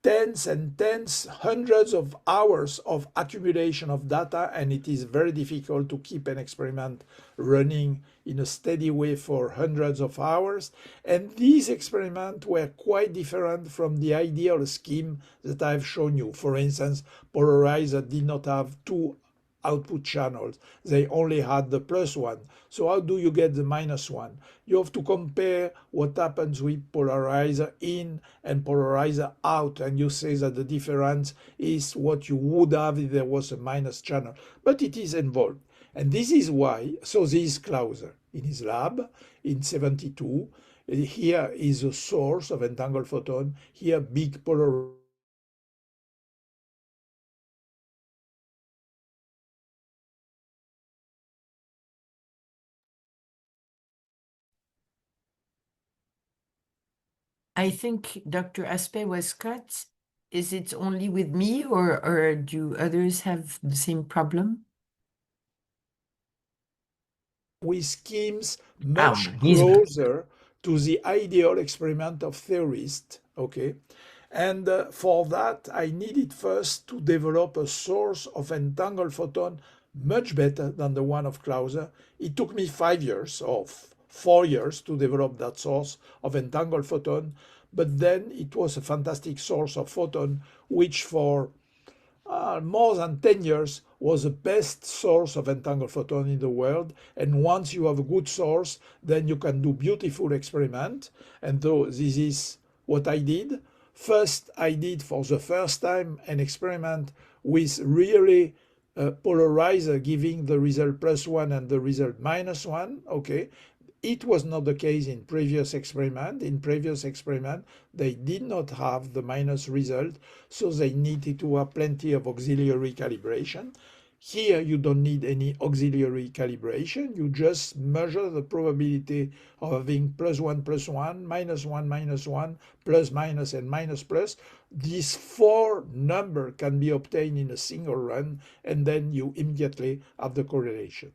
tens and tens, hundreds of hours of accumulation of data, and it is very difficult to keep an experiment running in a steady way for hundreds of hours. And these experiments were quite different from the ideal scheme that I've shown you. For instance, polarizer did not have 2 output channels. They only had the +1. So how do you get the -1? You have to compare what happens with polarizer in and polarizer out, and you say that the difference is what you would have if there was a minus channel. But it is involved. And this is why, so this is Clauser in his lab in 72. Here is a source of entangled photon. Here, big polarizer. I think Dr. Aspect was cut. Is it only with me, or do others have the same problem? With schemes much closer to the ideal experiment of theorists, okay? And for that, I needed first to develop a source of entangled photon much better than the one of Clauser. It took me 5 years or 4 years to develop that source of entangled photon, but then it was a fantastic source of photon, which for more than 10 years was the best source of entangled photon in the world. And once you have a good source, then you can do beautiful experiment. And though this is what I did, first I did for the first time an experiment with really polarizer giving the result +1 and the result -1. Okay, it was not the case in previous experiment. In previous experiment, they did not have the minus result, so they needed to have plenty of auxiliary calibration. Here, you don't need any auxiliary calibration. You just measure the probability of having +1, +1, -1, -1, plus, minus, and minus, plus. These 4 numbers can be obtained in a single run, and then you immediately have the correlation.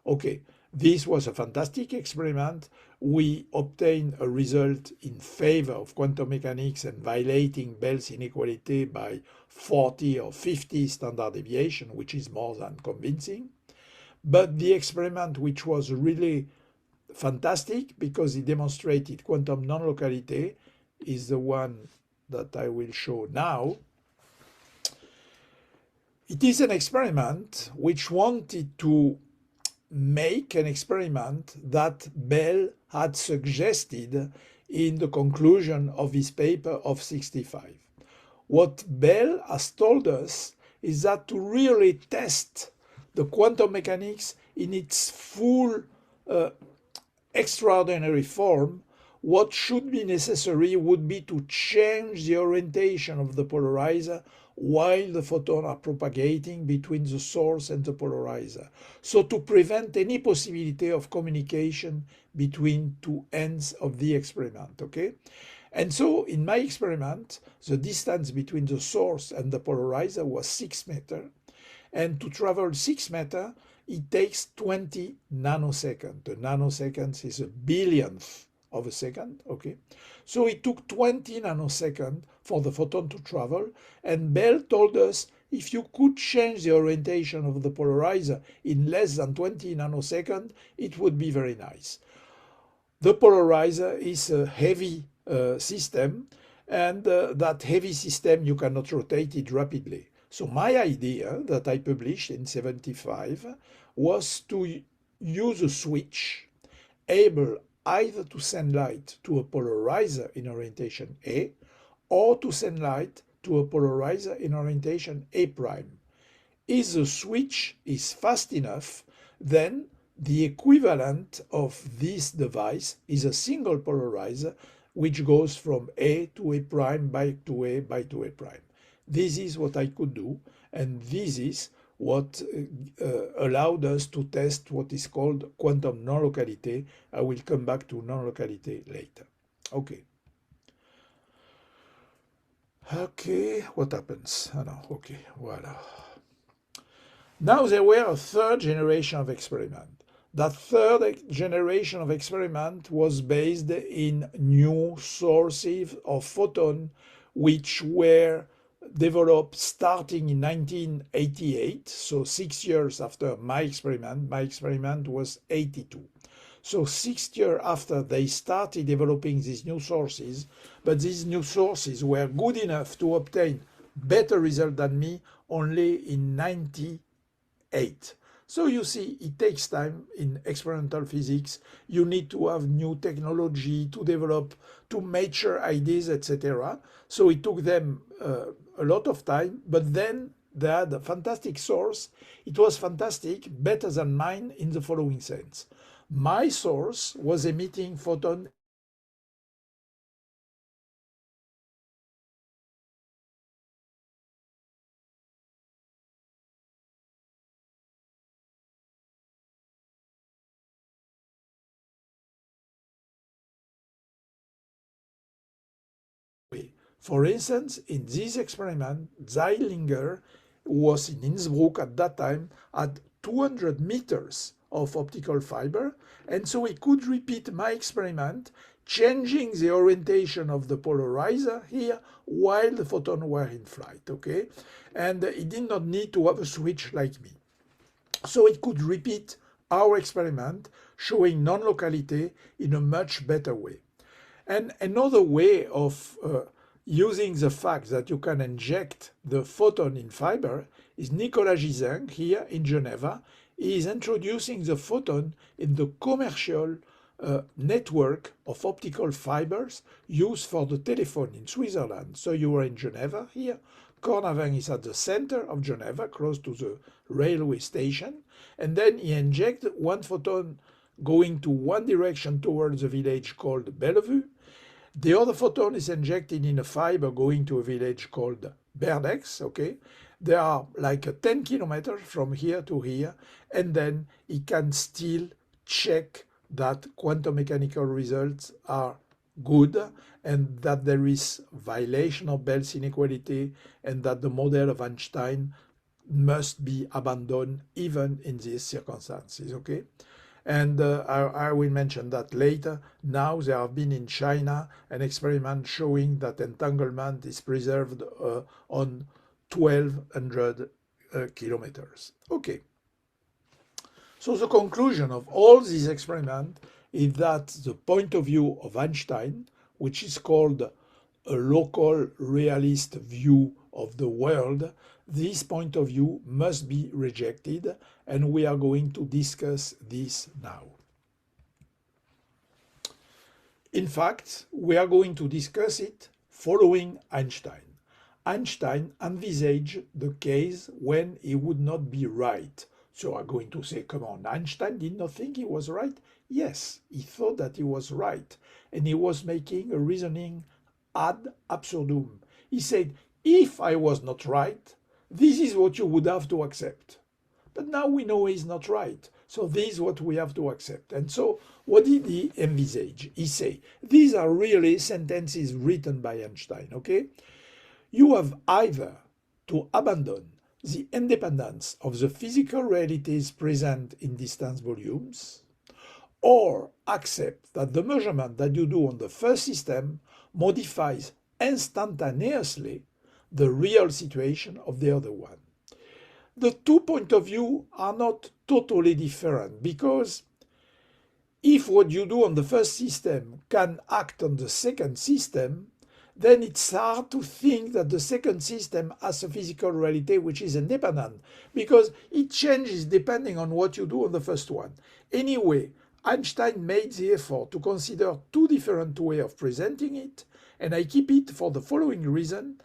Okay. This was a fantastic experiment. We obtained a result in favor of quantum mechanics and violating Bell's inequality by 40 or 50 standard deviation, which is more than convincing. But the experiment, which was really fantastic because it demonstrated quantum non-locality, is the one that I will show now. It is an experiment which wanted to make an experiment that Bell had suggested in the conclusion of his paper of 65. What Bell has told us is that to really test the quantum mechanics in its full extraordinary form, what should be necessary would be to change the orientation of the polarizer while the photons are propagating between the source and the polarizer, so to prevent any possibility of communication between two ends of the experiment, okay? And so in my experiment, the distance between the source and the polarizer was 6 meters. And to travel 6 meters, it takes 20 nanoseconds. The nanoseconds is a billionth of a second, okay? So it took 20 nanoseconds for the photon to travel, and Bell told us if you could change the orientation of the polarizer in less than 20 nanoseconds, it would be very nice. The polarizer is a heavy system, and that heavy system, you cannot rotate it rapidly. So my idea that I published in 75 was to use a switch able either to send light to a polarizer in orientation A or to send light to a polarizer in orientation A prime. If the switch is fast enough, then the equivalent of this device is a single polarizer which goes from A to A prime by to A by to A prime. This is what I could do, and this is what allowed us to test what is called quantum non-locality. I will come back to non-locality later. Okay. Okay, what happens? Oh, no, okay, voila. Now there were a third generation of experiment. That third generation of experiment was based in new sources of photon which were developed starting in 1988, so 6 years after my experiment was 82. So 6 years after they started developing these new sources, but these new sources were good enough to obtain better result than me only in 98. So you see, it takes time in experimental physics. You need to have new technology to develop, to mature ideas, etc. So it took them a lot of time, but then they had a fantastic source. It was fantastic, better than mine in the following sense. My source was emitting photon way. For instance, in this experiment, Zeilinger was in Innsbruck at that time at 200 meters of optical fiber, and so he could repeat my experiment, changing the orientation of the polarizer here while the photons were in flight, okay? And he did not need to have a switch like me. So it could repeat our experiment, showing non-locality in a much better way. And another way of using the fact that you can inject the photon in fiber is Nicolas Gisin here in Geneva. He is introducing the photon in the commercial network of optical fibers used for the telephone in Switzerland. So you are in Geneva here. Cornavin is at the center of Geneva, close to the railway station. And then he injects one photon going to one direction towards a village called Bellevue. The other photon is injected in a fiber going to a village called Berdex, okay? They are like 10 kilometers from here to here, and then he can still check that quantum mechanical results are good and that there is violation of Bell's inequality and that the model of Einstein must be abandoned even in these circumstances, okay? And I will mention that later. Now there have been in China an experiment showing that entanglement is preserved on 1200 kilometers. Okay. So the conclusion of all these experiments is that the point of view of Einstein, which is called a local realist view of the world, this point of view must be rejected, and we are going to discuss this now. In fact, we are going to discuss it following Einstein. Einstein envisaged the case when he would not be right. So I'm going to say, come on, Einstein did not think he was right? Yes, he thought that he was right, and he was making a reasoning ad absurdum. He said, If I was not right, this is what you would have to accept. But now we know he's not right. So this is what we have to accept. And so what did he envisage? He say, these are really sentences written by Einstein, okay? You have either to abandon the independence of the physical realities present in distance volumes, or accept that the measurement that you do on the first system modifies instantaneously the real situation of the other one. The two points of view are not totally different, because if what you do on the first system can act on the second system, then it's hard to think that the second system has a physical reality which is independent, because it changes depending on what you do on the first one. Anyway, Einstein made the effort to consider two different ways of presenting it, and I keep it for the following reason.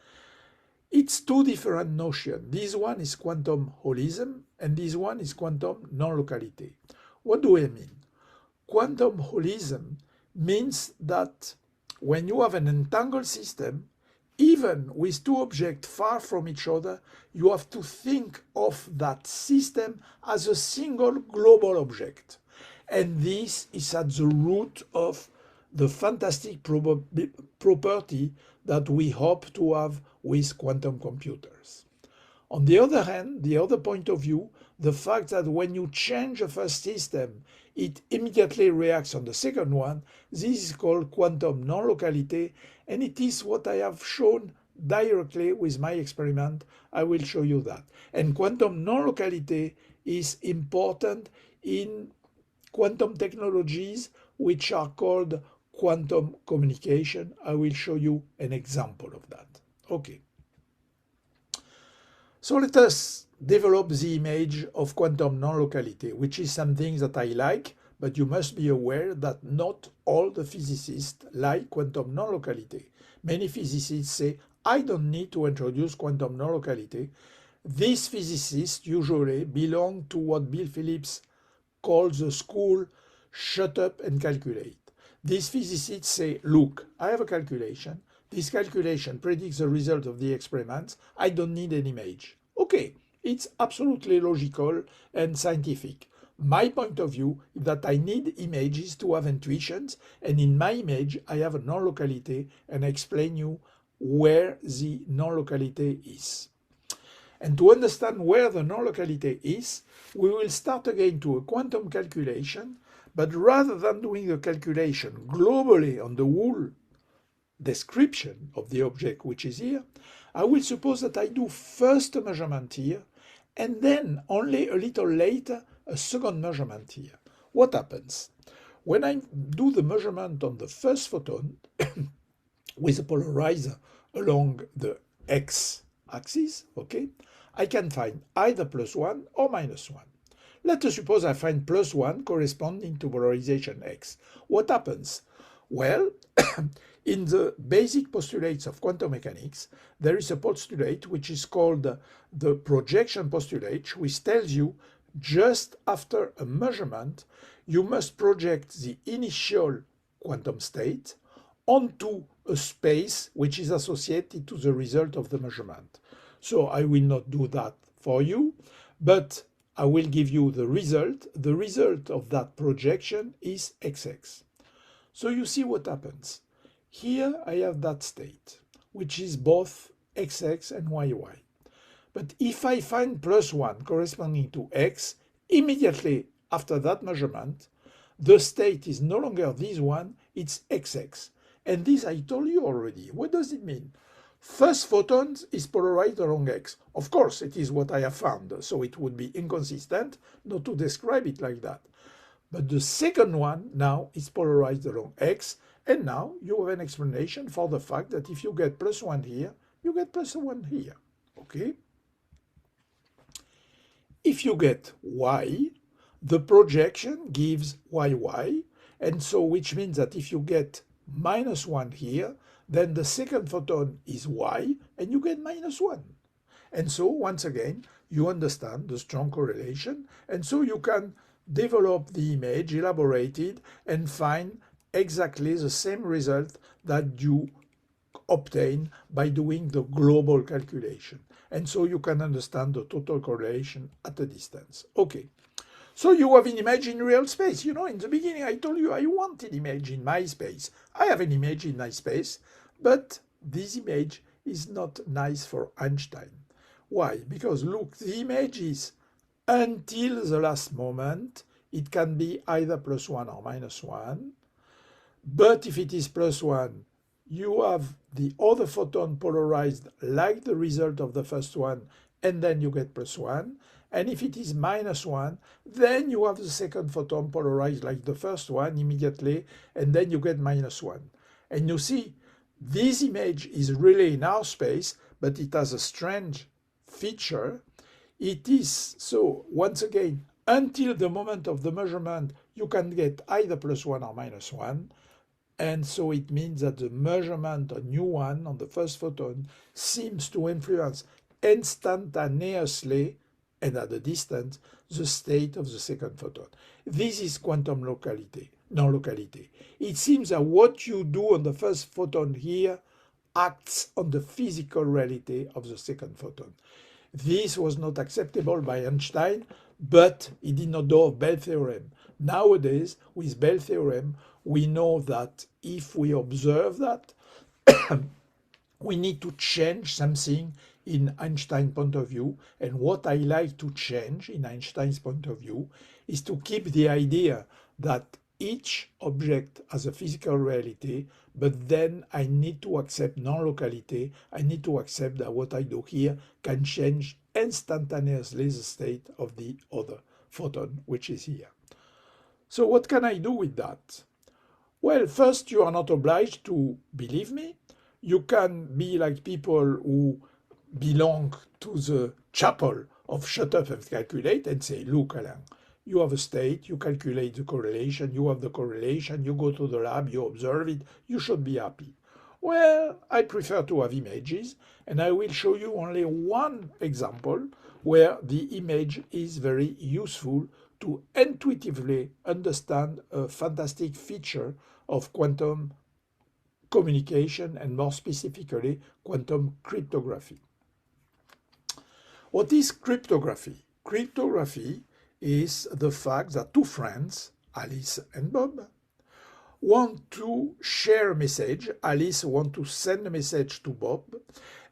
It's two different notions. This one is quantum holism, and this one is quantum non-locality. What do I mean? Quantum holism means that when you have an entangled system, even with two objects far from each other, you have to think of that system as a single global object. And this is at the root of the fantastic property that we hope to have with quantum computers. On the other hand, the other point of view, the fact that when you change the first system, it immediately reacts on the second one, this is called quantum non-locality, and it is what I have shown directly with my experiment. I will show you that. And quantum non-locality is important in quantum technologies which are called quantum communication. I will show you an example of that. Okay. So let us develop the image of quantum non-locality, which is something that I like, but you must be aware that not all the physicists like quantum non-locality. Many physicists say, I don't need to introduce quantum non-locality. These physicists usually belong to what Bill Phillips calls the school shut up and calculate. These physicists say, look, I have a calculation. This calculation predicts the result of the experiments. I don't need an image. Okay, it's absolutely logical and scientific. My point of view is that I need images to have intuitions, and in my image I have a non-locality, and I explain you where the non-locality is. And to understand where the non-locality is, we will start again to a quantum calculation, but rather than doing the calculation globally on the whole description of the object which is here, I will suppose that I do first a measurement here, and then only a little later a second measurement here. What happens? When I do the measurement on the first photon with a polarizer along the x-axis, okay, I can find either +1 or -1. Let us suppose I find +1 corresponding to polarization x. What happens? Well, in the basic postulates of quantum mechanics, there is a postulate which is called the projection postulate, which tells you just after a measurement, you must project the initial quantum state onto a space which is associated to the result of the measurement. So I will not do that for you, but I will give you the result. The result of that projection is XX. So you see what happens. Here I have that state, which is both XX and YY. But if I find +1 corresponding to X, immediately after that measurement, the state is no longer this one, it's XX. And this I told you already. What does it mean? First photon is polarized along X. Of course, it is what I have found, so it would be inconsistent not to describe it like that. But the second one now is polarized along X, and now you have an explanation for the fact that if you get +1 here, you get +1 here. Okay? If you get Y, the projection gives YY, and so which means that if you get -1 here, then the second photon is Y, and you get -1. And so, once again, you understand the strong correlation, and so you can develop the image, elaborate it, and find exactly the same result that you obtained by doing the global calculation. And so you can understand the total correlation at a distance. Okay. So you have an image in real space. You know, in the beginning I told you I want an image in my space. I have an image in my space, but this image is not nice for Einstein. Why? Because look, the image is until the last moment. It can be either +1 or -1. But if it is +1, you have the other photon polarized like the result of the first one, and then you get +1. And if it is -1, then you have the second photon polarized like the first one immediately, and then you get -1. And you see, this image is really in our space, but it has a strange feature. It is, so once again, until the moment of the measurement, you can get either +1 or -1. And so it means that the measurement on U1, on the first photon, seems to influence instantaneously and at a distance the state of the second photon. This is quantum locality, non-locality. It seems that what you do on the first photon here acts on the physical reality of the second photon. This was not acceptable by Einstein, but he did not know of Bell theorem. Nowadays, with Bell theorem, we know that if we observe that, we need to change something in Einstein's point of view. And what I like to change in Einstein's point of view is to keep the idea that each object has a physical reality, but then I need to accept non-locality. I need to accept that what I do here can change instantaneously the state of the other photon, which is here. So what can I do with that? Well, first, you are not obliged to believe me. You can be like people who belong to the chapel of shut up and calculate and say, look, Alain, you have a state, you calculate the correlation, you have the correlation, you go to the lab, you observe it, you should be happy. Well, I prefer to have images, and I will show you only one example where the image is very useful to intuitively understand a fantastic feature of quantum communication, and more specifically, quantum cryptography. What is cryptography? Cryptography is the fact that two friends, Alice and Bob, want to share a message. Alice wants to send a message to Bob,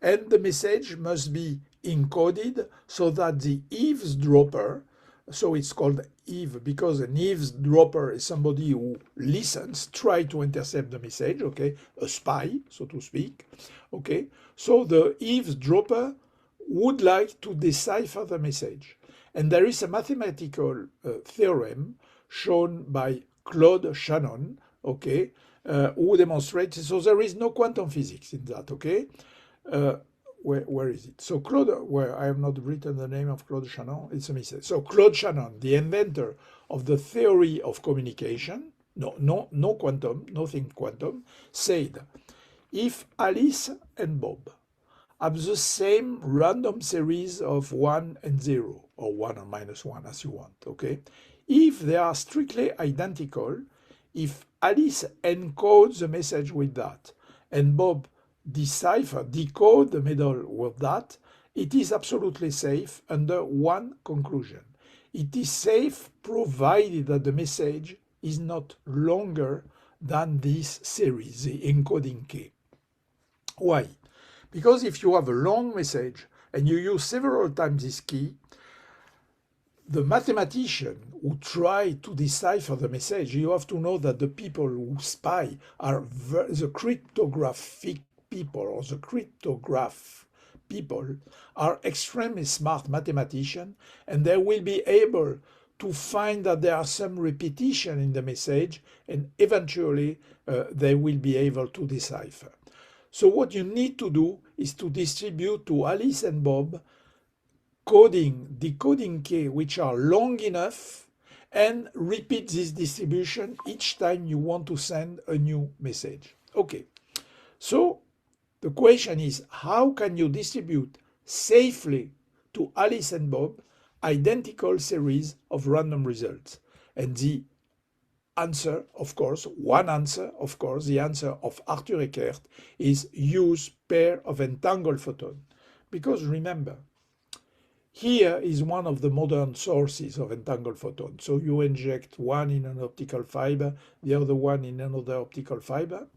and the message must be encoded so that the eavesdropper, so it's called Eve because an eavesdropper is somebody who listens, try to intercept the message, okay, a spy, so to speak, okay. So the eavesdropper would like to decipher the message. And there is a mathematical theorem shown by Claude Shannon, okay, who demonstrates, so there is no quantum physics in that, okay. Where is it? So Claude, where I have not written the name of Claude Shannon, it's a mistake. So Claude Shannon, the inventor of the theory of communication, no quantum, nothing quantum, said, if Alice and Bob have the same random series of 1 and 0, or 1 or -1 as you want, okay? If they are strictly identical, if Alice encodes the message with that, and Bob decode the middle with that, it is absolutely safe under one conclusion. It is safe provided that the message is not longer than this series, the encoding key. Why? Because if you have a long message and you use several times this key, the mathematician who try to decipher the message, you have to know that the people who spy are the cryptographic people, or the cryptograph people are extremely smart mathematicians, and they will be able to find that there are some repetition in the message, and eventually they will be able to decipher. So what you need to do is to distribute to Alice and Bob decoding key which are long enough, and repeat this distribution each time you want to send a new message. Okay, so the question is, how can you distribute safely to Alice and Bob identical series of random results? And the answer, of course, one answer, of course, the answer of Arthur Eckert is use pair of entangled photon. Because remember, here is one of the modern sources of entangled photon. So you inject one in an optical fiber, the other one in another optical fiber.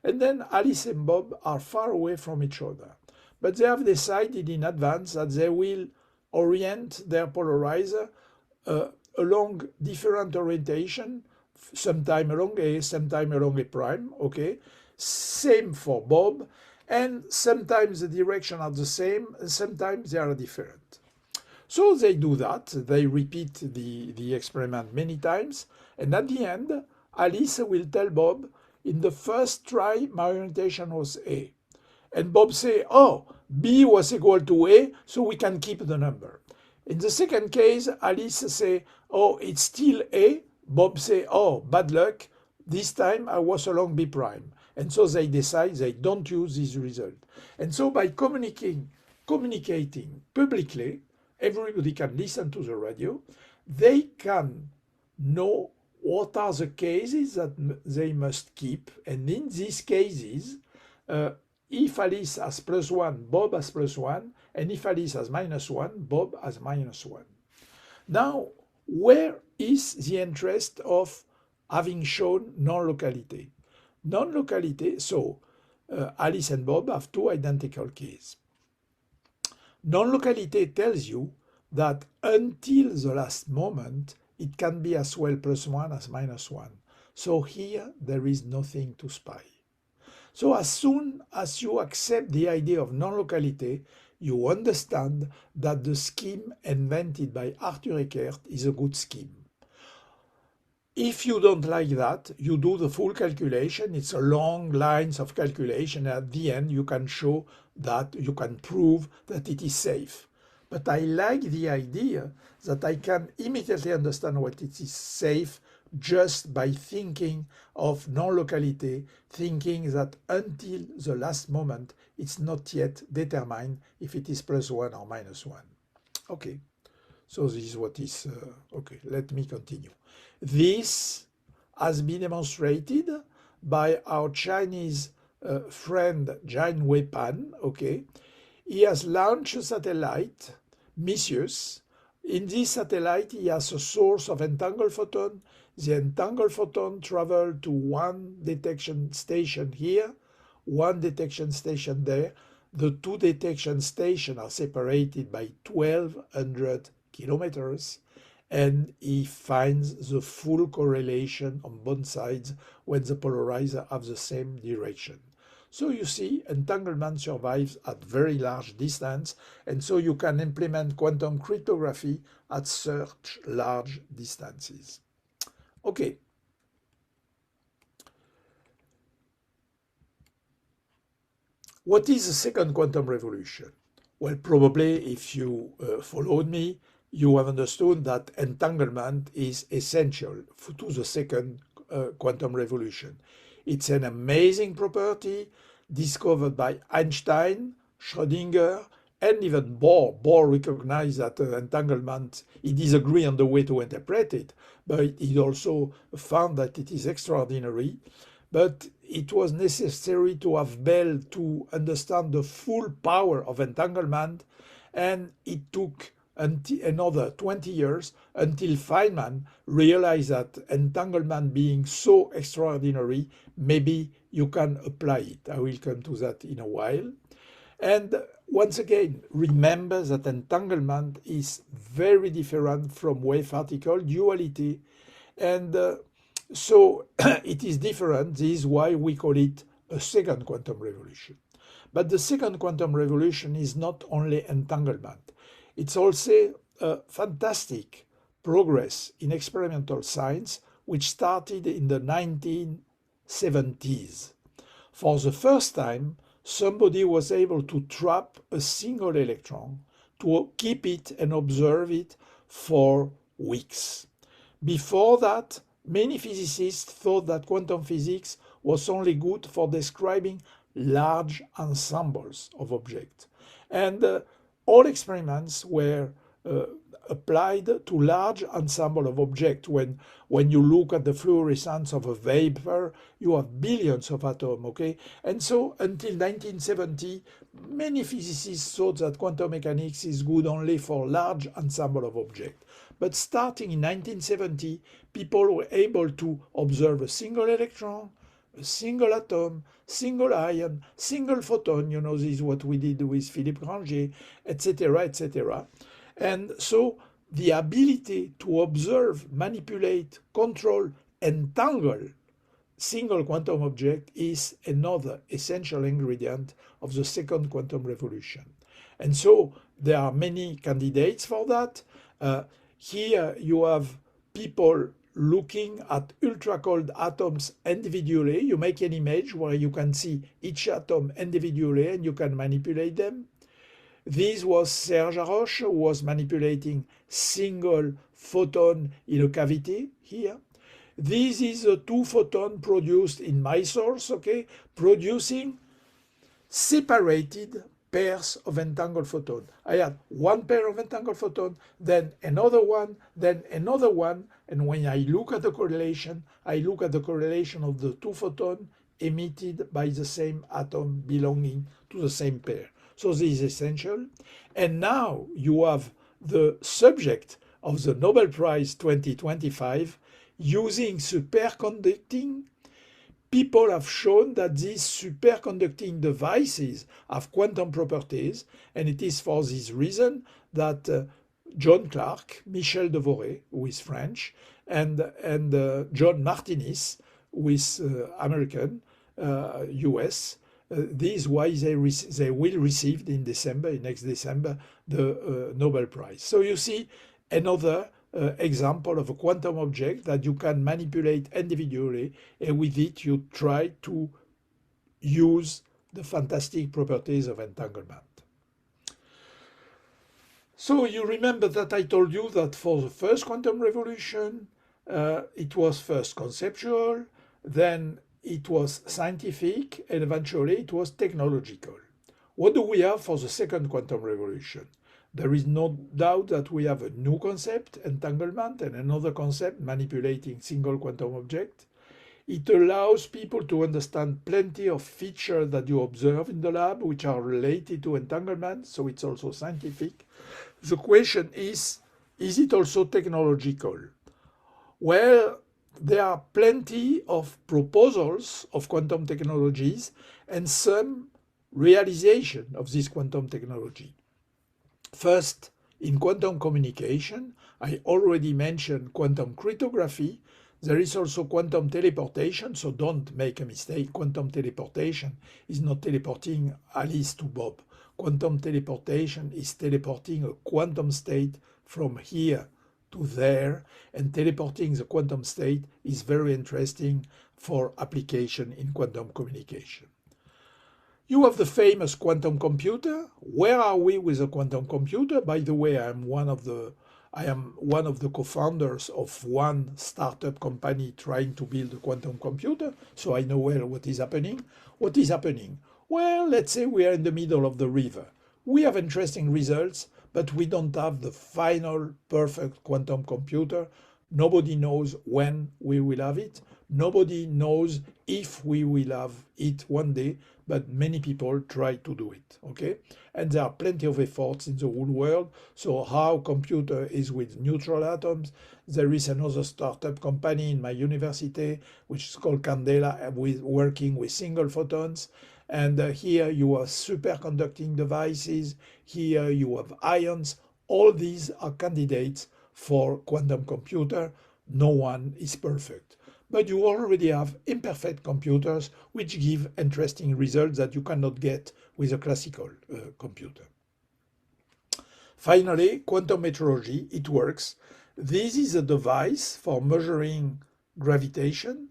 And then Alice and Bob are far away from each other. But they have decided in advance that they will orient their polarizer along different orientation, sometime along A, sometime along A prime, okay? Same for Bob, and sometimes the direction are the same, and sometimes they are different. So they do that, they repeat the experiment many times, and at the end, Alice will tell Bob, in the first try, my orientation was A. And Bob say, oh, B was equal to A, so we can keep the number. In the second case, Alice say, oh, it's still A. Bob say, oh, bad luck, this time I was along B prime. And so they decide they don't use this result. And so by communicating publicly, everybody can listen to the radio, they can know what are the cases that they must keep. And in these cases, if Alice has +1, Bob has +1, and if Alice has -1, Bob has -1. Now, where is the interest of having shown non-locality? Non-locality, so Alice and Bob have two identical cases. Non-locality tells you that until the last moment, it can be as well +1 as -1. So here, there is nothing to spy. So as soon as you accept the idea of non-locality, you understand that the scheme invented by Arthur Eckert is a good scheme. If you don't like that, you do the full calculation. It's a long lines of calculation. At the end, you can show that, you can prove that it is safe. But I like the idea that I can immediately understand what it is safe just by thinking of non-locality, thinking that until the last moment, it's not yet determined if it is +1 or -1. Okay, so this is what is, okay, let me continue. This has been demonstrated by our Chinese friend Jianwei Pan, okay. He has launched a satellite, Mischius. In this satellite, he has a source of entangled photon. The entangled photon travel to one detection station here, one detection station there. The two detection stations are separated by 1,200 kilometers, and he finds the full correlation on both sides when the polarizer have the same direction. So you see, entanglement survives at very large distance, and so you can implement quantum cryptography at such large distances. Okay. What is the second quantum revolution? Well, probably if you followed me, you have understood that entanglement is essential to the second quantum revolution. It's an amazing property discovered by Einstein, Schrödinger, and even Bohr. Bohr recognized that entanglement, he disagreed on the way to interpret it, but he also found that it is extraordinary. But it was necessary to have Bell to understand the full power of entanglement, and it took another 20 years until Feynman realized that entanglement being so extraordinary, maybe you can apply it. I will come to that in a while. And once again, remember that entanglement is very different from wave-particle duality. And so it is different. This is why we call it a second quantum revolution. But the second quantum revolution is not only entanglement. It's also a fantastic progress in experimental science, which started in the 1970s. For the first time, somebody was able to trap a single electron, to keep it and observe it for weeks. Before that, many physicists thought that quantum physics was only good for describing large ensembles of objects. And all experiments were applied to large ensemble of objects. When you look at the fluorescence of a vapor, you have billions of atoms, okay? And so until 1970, many physicists thought that quantum mechanics is good only for large ensemble of objects. But starting in 1970, people were able to observe a single electron, a single atom, single ion, single photon. You know, this is what we did with Philippe Grangier, etc., etc. And so the ability to observe, manipulate, control, entangle single quantum object is another essential ingredient of the second quantum revolution. And so there are many candidates for that. Here you have people looking at ultra-cold atoms individually. You make an image where you can see each atom individually and you can manipulate them. This was Serge Haroche, who was manipulating single photon in a cavity here. This is a 2 photon produced in my source, okay, producing separated pairs of entangled photon. I had one pair of entangled photon, then another one, and when I look at the correlation, I look at the correlation of the 2 photons emitted by the same atom belonging to the same pair. So this is essential. And now you have the subject of the Nobel Prize 2025 using superconducting. People have shown that these superconducting devices have quantum properties, and it is for this reason that John Clark, Michel Devoré, who is French, and John Martinis, who is American, US, this is why they will receive in December, next December, the Nobel Prize. So you see another example of a quantum object that you can manipulate individually, and with it you try to use the fantastic properties of entanglement. So you remember that I told you that for the first quantum revolution, it was first conceptual, then it was scientific, and eventually it was technological. What do we have for the second quantum revolution? There is no doubt that we have a new concept, entanglement, and another concept, manipulating single quantum object. It allows people to understand plenty of features that you observe in the lab, which are related to entanglement, so it's also scientific. The question is it also technological? Well, there are plenty of proposals of quantum technologies and some realization of this quantum technology. First, in quantum communication, I already mentioned quantum cryptography. There is also quantum teleportation, so don't make a mistake. Quantum teleportation is not teleporting Alice to Bob. Quantum teleportation is teleporting a quantum state from here to there, and teleporting the quantum state is very interesting for application in quantum communication. You have the famous quantum computer. Where are we with the quantum computer? By the way, I am one of the co-founders of one startup company trying to build a quantum computer, so I know well what is happening. What is happening? Well, let's say we are in the middle of the river. We have interesting results, but we don't have the final perfect quantum computer. Nobody knows when we will have it. Nobody knows if we will have it one day, but many people try to do it, okay? And there are plenty of efforts in the whole world. So how computer is with neutral atoms. There is another startup company in my university, which is called Candela, working with single photons. And here you have superconducting devices. Here you have ions. All these are candidates for quantum computer. No one is perfect. But you already have imperfect computers which give interesting results that you cannot get with a classical computer. Finally, quantum metrology, it works. This is a device for measuring gravitation.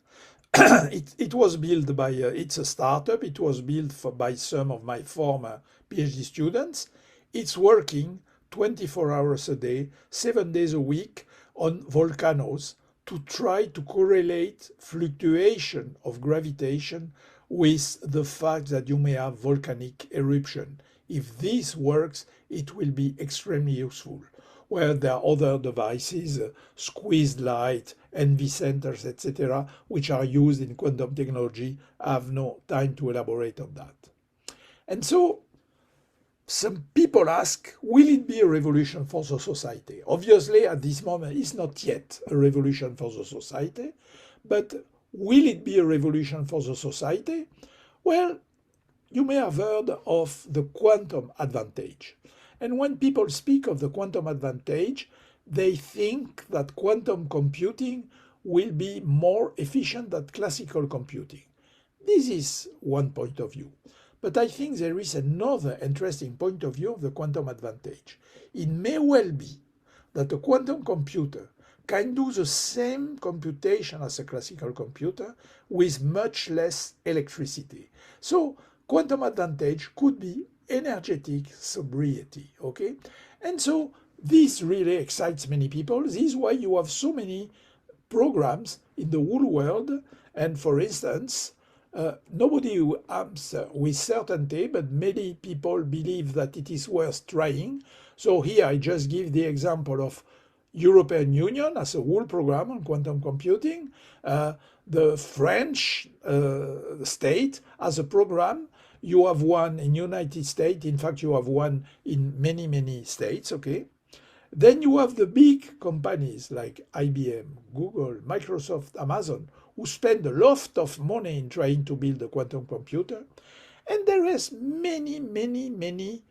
It was built by, it's a startup, it was built by some of my former PhD students. It's working 24 hours a day, 7 days a week on volcanoes to try to correlate fluctuation of gravitation with the fact that you may have volcanic eruption. If this works, it will be extremely useful. where there are other devices, squeezed light, NV centers, etc., which are used in quantum technology. I have no time to elaborate on that. And so some people ask, will it be a revolution for the society? Obviously, at this moment, it's not yet a revolution for the society, but will it be a revolution for the society? Well, you may have heard of the quantum advantage. And when people speak of the quantum advantage, they think that quantum computing will be more efficient than classical computing. This is one point of view. But I think there is another interesting point of view of the quantum advantage. It may well be that a quantum computer can do the same computation as a classical computer with much less electricity. So quantum advantage could be energetic sobriety, okay? And so this really excites many people. This is why you have so many programs in the whole world. And for instance, nobody will answer with certainty, but many people believe that it is worth trying. So here I just give the example of European Union as a whole program on quantum computing, the French state as a program. You have one in United States. In fact, you have one in many, many states, okay? Then you have the big companies like IBM, Google, Microsoft, Amazon, who spend a lot of money in trying to build a quantum computer. And there is many, many, many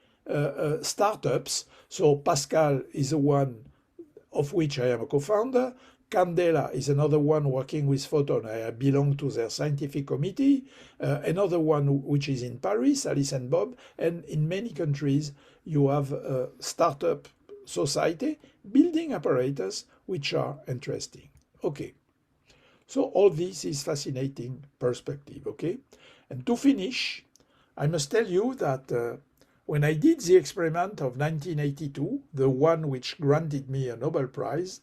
startups. So Pascal is the one of which I am a co-founder. Candela is another one working with photon. I belong to their scientific committee. Another one which is in Paris, Alice and Bob. And in many countries, you have a startup society building apparatus which are interesting. Okay. So all this is fascinating perspective, okay? And to finish, I must tell you that when I did the experiment of 1982, the one which granted me a Nobel Prize,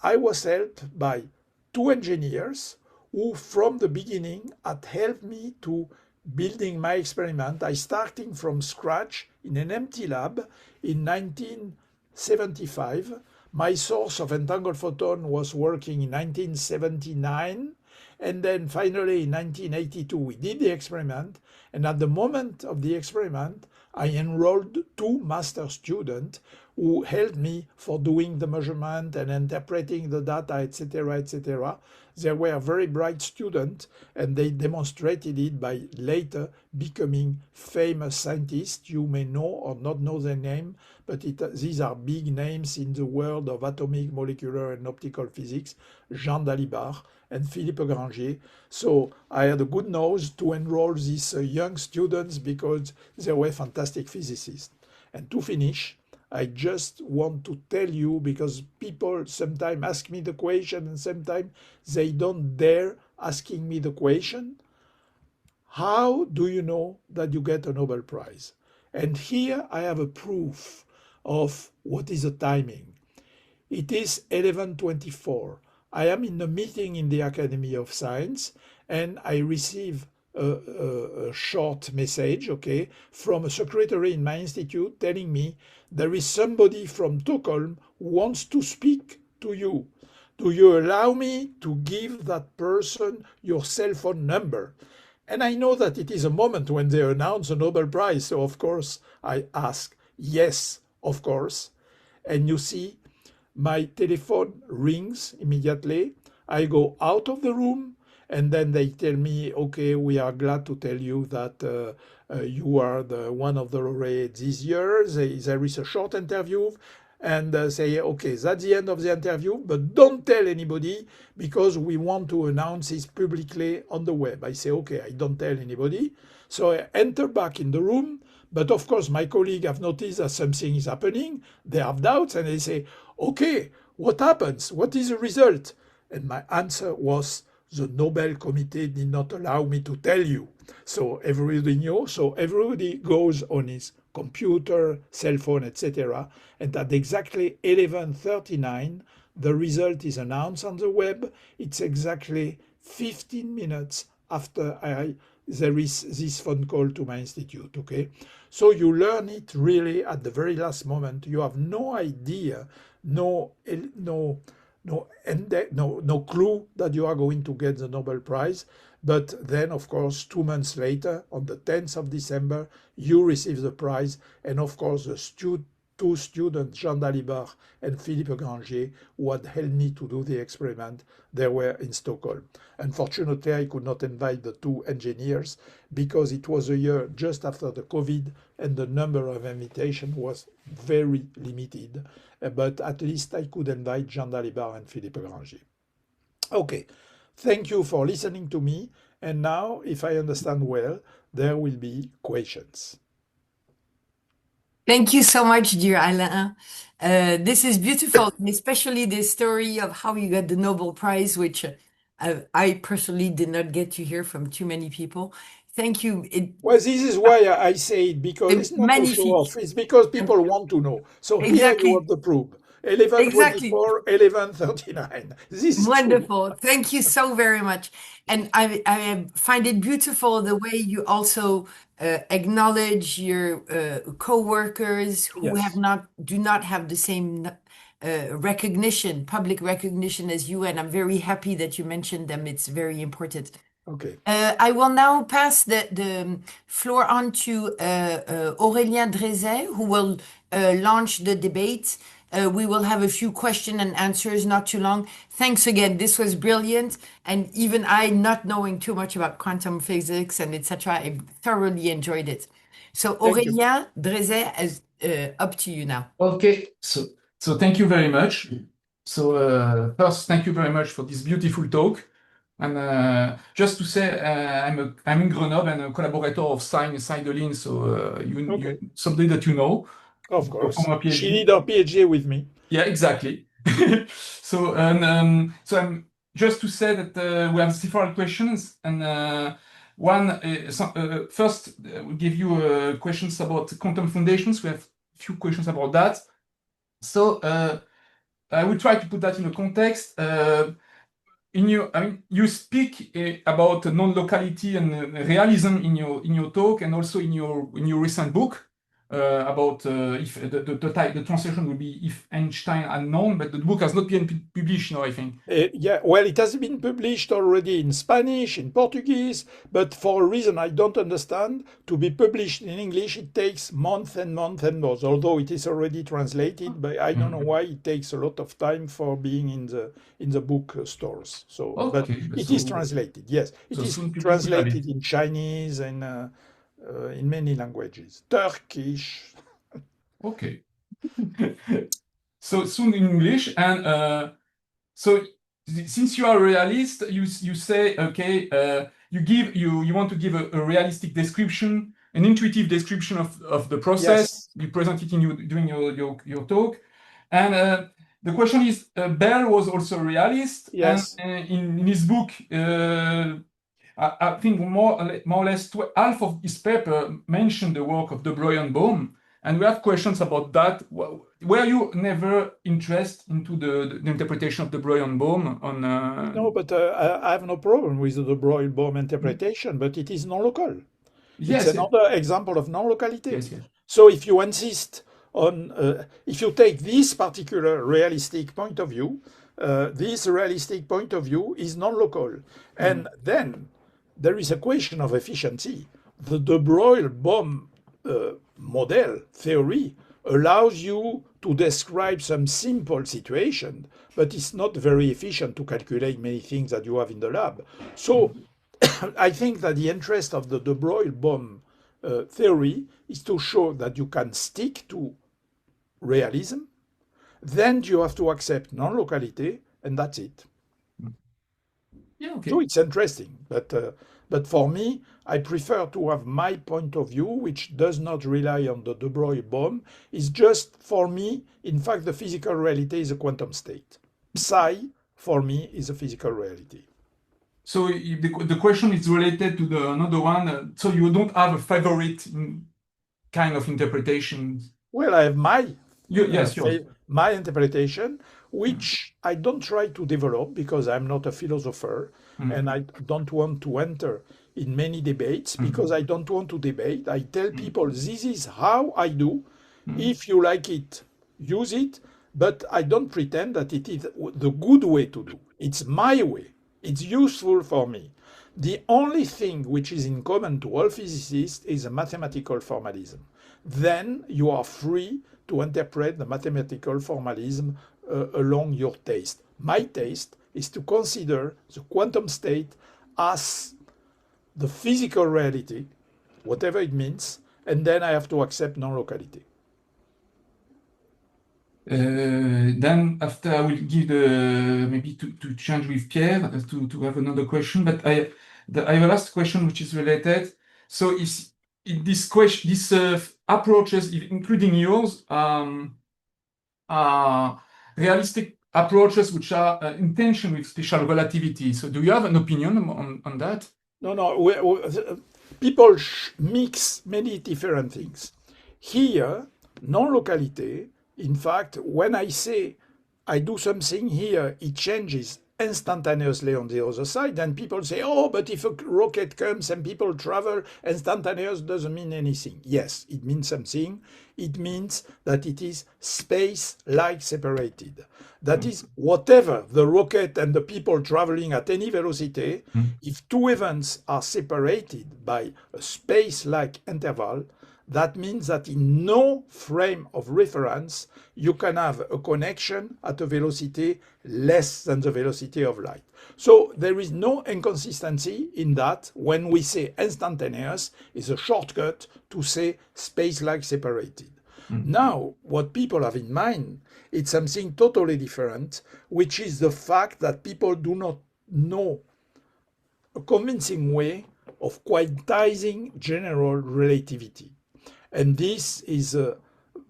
I was helped by two engineers who from the beginning had helped me to building my experiment. I starting from scratch in an empty lab in 1975. My source of entangled photon was working in 1979. And then finally in 1982, we did the experiment. And at the moment of the experiment, I enrolled two master students who helped me for doing the measurement and interpreting the data, etc., etc. They were very bright students, and they demonstrated it by later becoming famous scientists. You may know or not know their name, but these are big names in the world of atomic, molecular, and optical physics, Jean Dalibard and Philippe Grangier. So I had a good nose to enroll these young students because they were fantastic physicists. And to finish, I just want to tell you, because people sometimes ask me the question and sometimes they don't dare asking me the question, how do you know that you get a Nobel Prize? And here I have a proof of what is the timing. It is 11:24. I am in a meeting in the Academy of Science, and I receive a short message, okay, from a secretary in my institute telling me there is somebody from Stockholm who wants to speak to you. Do you allow me to give that person your cell phone number? And I know that it is a moment when they announce a Nobel Prize, so of course I ask, yes, of course. And you see, my telephone rings immediately. I go out of the room, and then they tell me, okay, we are glad to tell you that you are one of the laureates this year. There is a short interview, and say, okay, that's the end of the interview, but don't tell anybody because we want to announce this publicly on the web. I say, okay, I don't tell anybody. So I enter back in the room, but of course my colleagues have noticed that something is happening. They have doubts, and they say, okay, what happens? What is the result? And my answer was, the Nobel Committee did not allow me to tell you. So everybody knew. So everybody goes on his computer, cell phone, etc. And at exactly 11:39, the result is announced on the web. It's exactly 15 minutes after there is this phone call to my institute, okay? So you learn it really at the very last moment. You have no idea, no clue that you are going to get the Nobel Prize. But then, of course, 2 months later, on the 10th of December, you receive the prize. And of course, the two students, Jean Dalibard and Philippe Grangier, who had helped me to do the experiment, they were in Stockholm. Unfortunately, I could not invite the two engineers because it was a year just after the COVID and the number of invitations was very limited. But at least I could invite Jean Dalibard and Philippe Grangier. Okay, thank you for listening to me. And now, if I understand well, there will be questions. Thank you so much, dear Alain. This is beautiful, especially the story of how you got the Nobel Prize, which I personally did not get to hear from too many people. Thank you. Well, this is why I say it, because it's not to show off. It's because people want to know. So here you have the proof. 1124, 1139. This is wonderful. true. Thank you so very much. And I find it beautiful the way you also acknowledge your co-workers who Yes. do not have the same recognition, public recognition as you. And I'm very happy that you mentioned them. It's very important. Okay. I will now pass the floor on to Aurélien Drezet, who will launch the debate. We will have a few question and answers, not too long. Thanks again. This was brilliant. And even I, not knowing too much about quantum physics and etc., I thoroughly enjoyed it. So Aurélien Drezet, is up to you now. Okay, so thank you very much. So first, thank you very much for this beautiful talk. And just to say, I'm in Grenoble and a collaborator of Zeilinger, so somebody that you know. Of course. From a PhD. She did her PhD with me. Yeah, exactly. So I'm just to say that we have several questions, and first we'll give you questions about quantum foundations. We have a few questions about that. So I will try to put that in a context. You speak about non-locality and realism in your talk, and also in your recent book about if the translation will be if Einstein unknown, but the book has not been published now, I think. Yeah, well, it has been published already in Spanish, in Portuguese, but for a reason I don't understand, to be published in English, it takes months and months and months, although it is already translated, but I don't know why it takes a lot of time for being in the book stores. So, okay, but it is translated, yes. It is translated in Chinese and in many languages, Turkish. Okay. So soon in English, and so since you are a realist, you say, okay, you want to give a realistic description, an intuitive description of the process. Yes. You present it during your talk, and the question is, Bell was also a realist. Yes. And in his book. I think more or less half of his paper mentioned the work of de Broglie and Bohm, and we have questions about that. Were you never interested into the interpretation of de Broglie and Bohm? No, but I have no problem with the de Broglie-Bohm interpretation, but it is non-local. Yes, it's another example of non-locality. Yes, yes. So if you insist on, if you take this particular realistic point of view, this realistic point of view is non-local, and then there is a question of efficiency. The de Broglie-Bohm model theory allows you to describe some simple situation, but it's not very efficient to calculate many things that you have in the lab. So I think that the interest of the de Broglie-Bohm theory is to show that you can stick to realism, then you have to accept non-locality, and that's it. Yeah, okay. So it's interesting, but for me, I prefer to have my point of view, which does not rely on the de Broglie-Bohm. It's just, for me, in fact, the physical reality is a quantum state. Psi, for me, is a physical reality. So the question is related to another one. So you don't have a favorite kind of interpretation? Well, I have my Yes, yours. my interpretation, which I don't try to develop because I'm not a philosopher and I don't want to enter in many debates because I don't want to debate. I tell people this is how I do. If you like it, use it, but I don't pretend that it is the good way to do. It's my way. It's useful for me. The only thing which is in common to all physicists is a mathematical formalism. Then you are free to interpret the mathematical formalism along your taste. My taste is to consider the quantum state as the physical reality, whatever it means, and then I have to accept non-locality. Then after I will give maybe to change with Pierre to have another question, but I have a last question which is related. So is this question, these approaches, including yours, are realistic approaches which are in tension with special relativity. So do you have an opinion on that? No. People mix many different things. Here, non-locality, in fact, when I say I do something here, it changes instantaneously on the other side, then people say, oh, but if a rocket comes and people travel, instantaneous doesn't mean anything. Yes, it means something. It means that it is space-like separated. That is, whatever the rocket and the people traveling at any velocity, if two events are separated by a space-like interval, that means that in no frame of reference you can have a connection at a velocity less than the velocity of light. So there is no inconsistency in that. When we say instantaneous, is a shortcut to say space-like separated. Now, what people have in mind, it's something totally different, which is the fact that people do not know a convincing way of quantizing general relativity. And this is a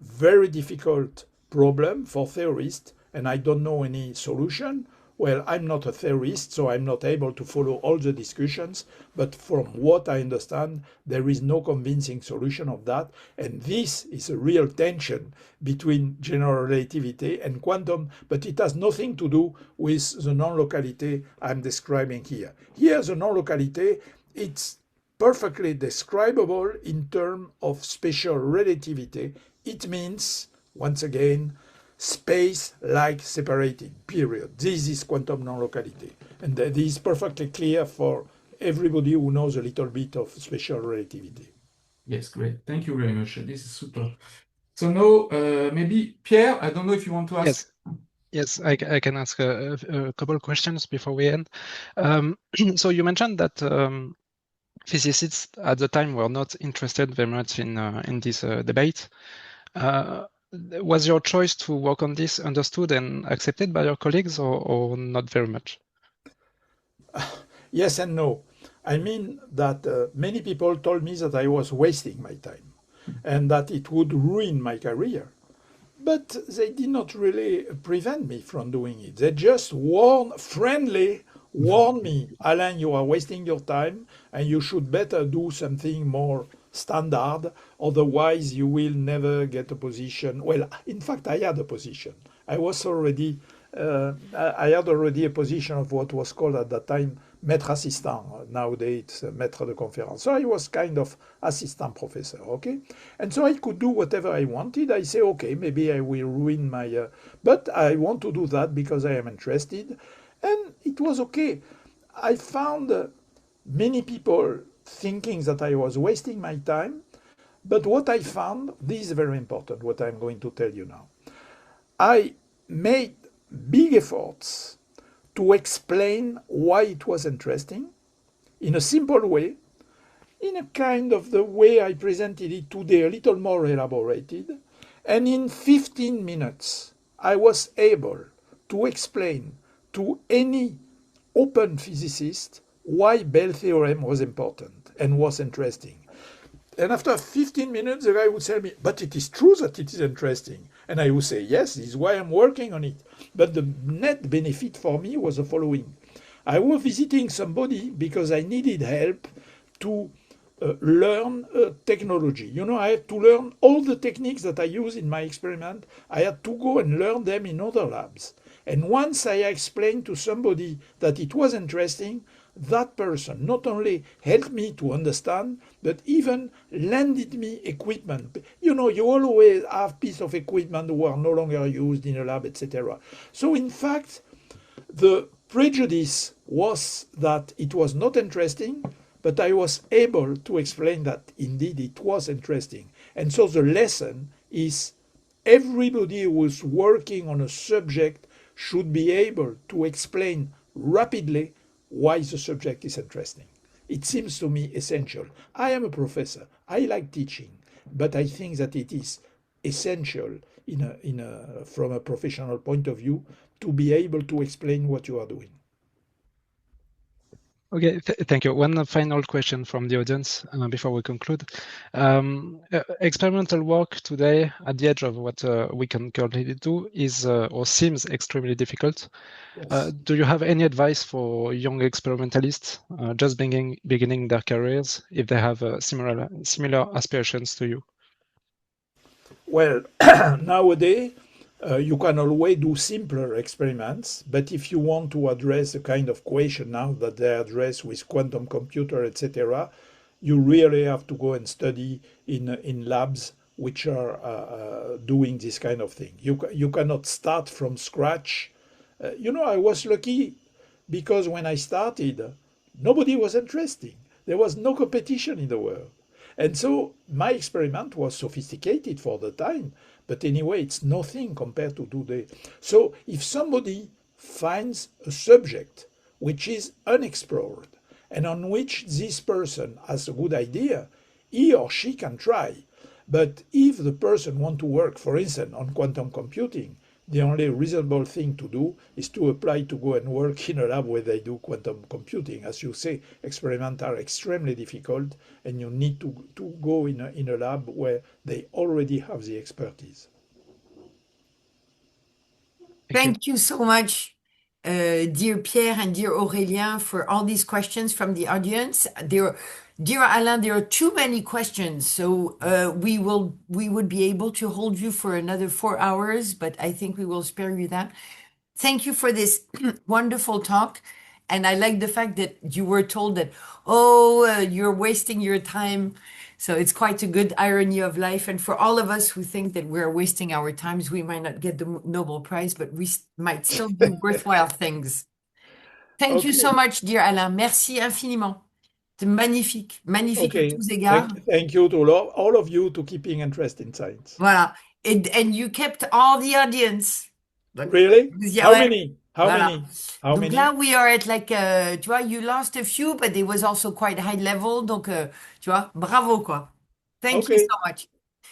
very difficult problem for theorists, and I don't know any solution. Well, I'm not a theorist, so I'm not able to follow all the discussions, but from what I understand, there is no convincing solution of that, and this is a real tension between general relativity and quantum, but it has nothing to do with the non-locality I'm describing here. Here, the non-locality, it's perfectly describable in terms of special relativity. It means, once again, space-like separated, period. This is quantum non-locality. And this is perfectly clear for everybody who knows a little bit of special relativity. Yes, great. Thank you very much. This is super. So now, maybe Pierre, I don't know if you want to ask. Yes, I can ask a couple of questions before we end. So you mentioned that physicists at the time were not interested very much in this debate. Was your choice to work on this understood and accepted by your colleagues, or not very much? Yes and no. I mean that many people told me that I was wasting my time and that it would ruin my career. But they did not really prevent me from doing it. They just friendly warned me, Alain, you are wasting your time and you should better do something more standard, otherwise you will never get a position. Well, in fact, I had a position. I had already a position of what was called at that time maître assistant. Nowadays it's maître de conférence. So I was kind of assistant professor, okay? And so I could do whatever I wanted. I say, okay, maybe I will ruin my... but I want to do that because I am interested. And it was okay. I found many people thinking that I was wasting my time. But what I found, this is very important, what I'm going to tell you now. I made big efforts to explain why it was interesting in a simple way, in a kind of the way I presented it today, a little more elaborated. And in 15 minutes, I was able to explain to any open physicist why Bell theorem was important and was interesting. And after 15 minutes, the guy would tell me, but it is true that it is interesting. And I would say, yes, this is why I'm working on it. But the net benefit for me was the following. I was visiting somebody because I needed help to learn technology. You know, I had to learn all the techniques that I use in my experiment. I had to go and learn them in other labs. And once I explained to somebody that it was interesting, that person not only helped me to understand, but even lended me equipment. You know, you always have pieces of equipment who are no longer used in a lab, etc. So in fact, the prejudice was that it was not interesting, but I was able to explain that indeed it was interesting. And so the lesson is everybody who is working on a subject should be able to explain rapidly why the subject is interesting. It seems to me essential. I am a professor. I like teaching, but I think that it is essential from a professional point of view to be able to explain what you are doing. Okay, thank you. One final question from the audience before we conclude. Experimental work today at the edge of what we can currently do is or seems extremely difficult. Yes. Do you have any advice for young experimentalists just beginning their careers if they have similar aspirations to you? Well, nowadays, you can always do simpler experiments, but if you want to address the kind of question now that they address with quantum computer, etc., you really have to go and study in labs which are doing this kind of thing. You cannot start from scratch. You know, I was lucky because when I started, nobody was interested. There was no competition in the world. And so my experiment was sophisticated for the time, but anyway, it's nothing compared to today. So if somebody finds a subject which is unexplored and on which this person has a good idea, he or she can try. But if the person wants to work, for instance, on quantum computing, the only reasonable thing to do is to apply to go and work in a lab where they do quantum computing. As you say, experiments are extremely difficult, and you need to go in a lab where they already have the expertise. Thank you so much, dear Pierre and dear Aurélien, for all these questions from the audience. Dear Alain, there are too many questions, so we would be able to hold you for another 4 hours, but I think we will spare you that. Thank you for this wonderful talk. And I like the fact that you were told that, you're wasting your time. So it's quite a good irony of life. And for all of us who think that we're wasting our times, we might not get the Nobel Prize, but we might still do worthwhile things. Thank you so much, dear Alain. Merci infiniment. C'est magnifique, magnifique à Okay, tous égards. thank you to all of you to keeping interest in science. Voilà. And you kept all the audience. Donc, Really? How ouais. many? How Voilà. many? How Donc many? là, we are at like, tu vois, you lost a few, but it was also quite high level. Donc, tu vois, bravo, quoi. Thank you Okay. so much.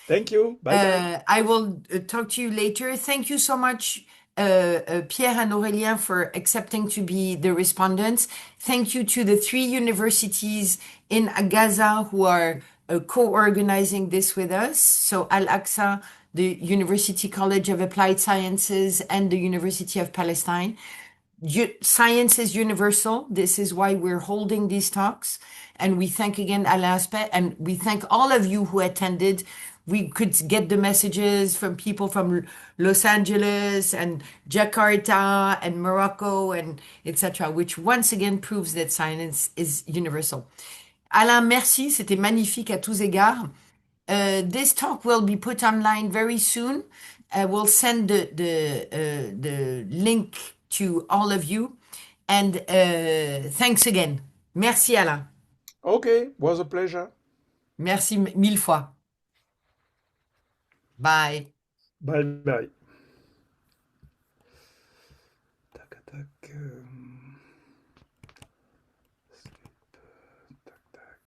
Thank you. Bye-bye. I will talk to you later. Thank you so much, Pierre and Aurélien, for accepting to be the respondents. Thank you to the 3 universities in Gaza who are co-organizing this with us. So Al-Aqsa, the University College of Applied Sciences, and the University of Palestine. Science is universal. This is why we're holding these talks. And we thank again Alain Aspect, and we thank all of you who attended. We could get the messages from people from Los Angeles and Jakarta and Morocco and etc., which once again proves that science is universal. Alain, merci. C'était magnifique à tous égards. This talk will be put online very soon. We'll send the link to all of you. And thanks again. Merci, Alain. Okay, was a pleasure. Merci 1000 fois. Bye. Bye bye. Tac, tac.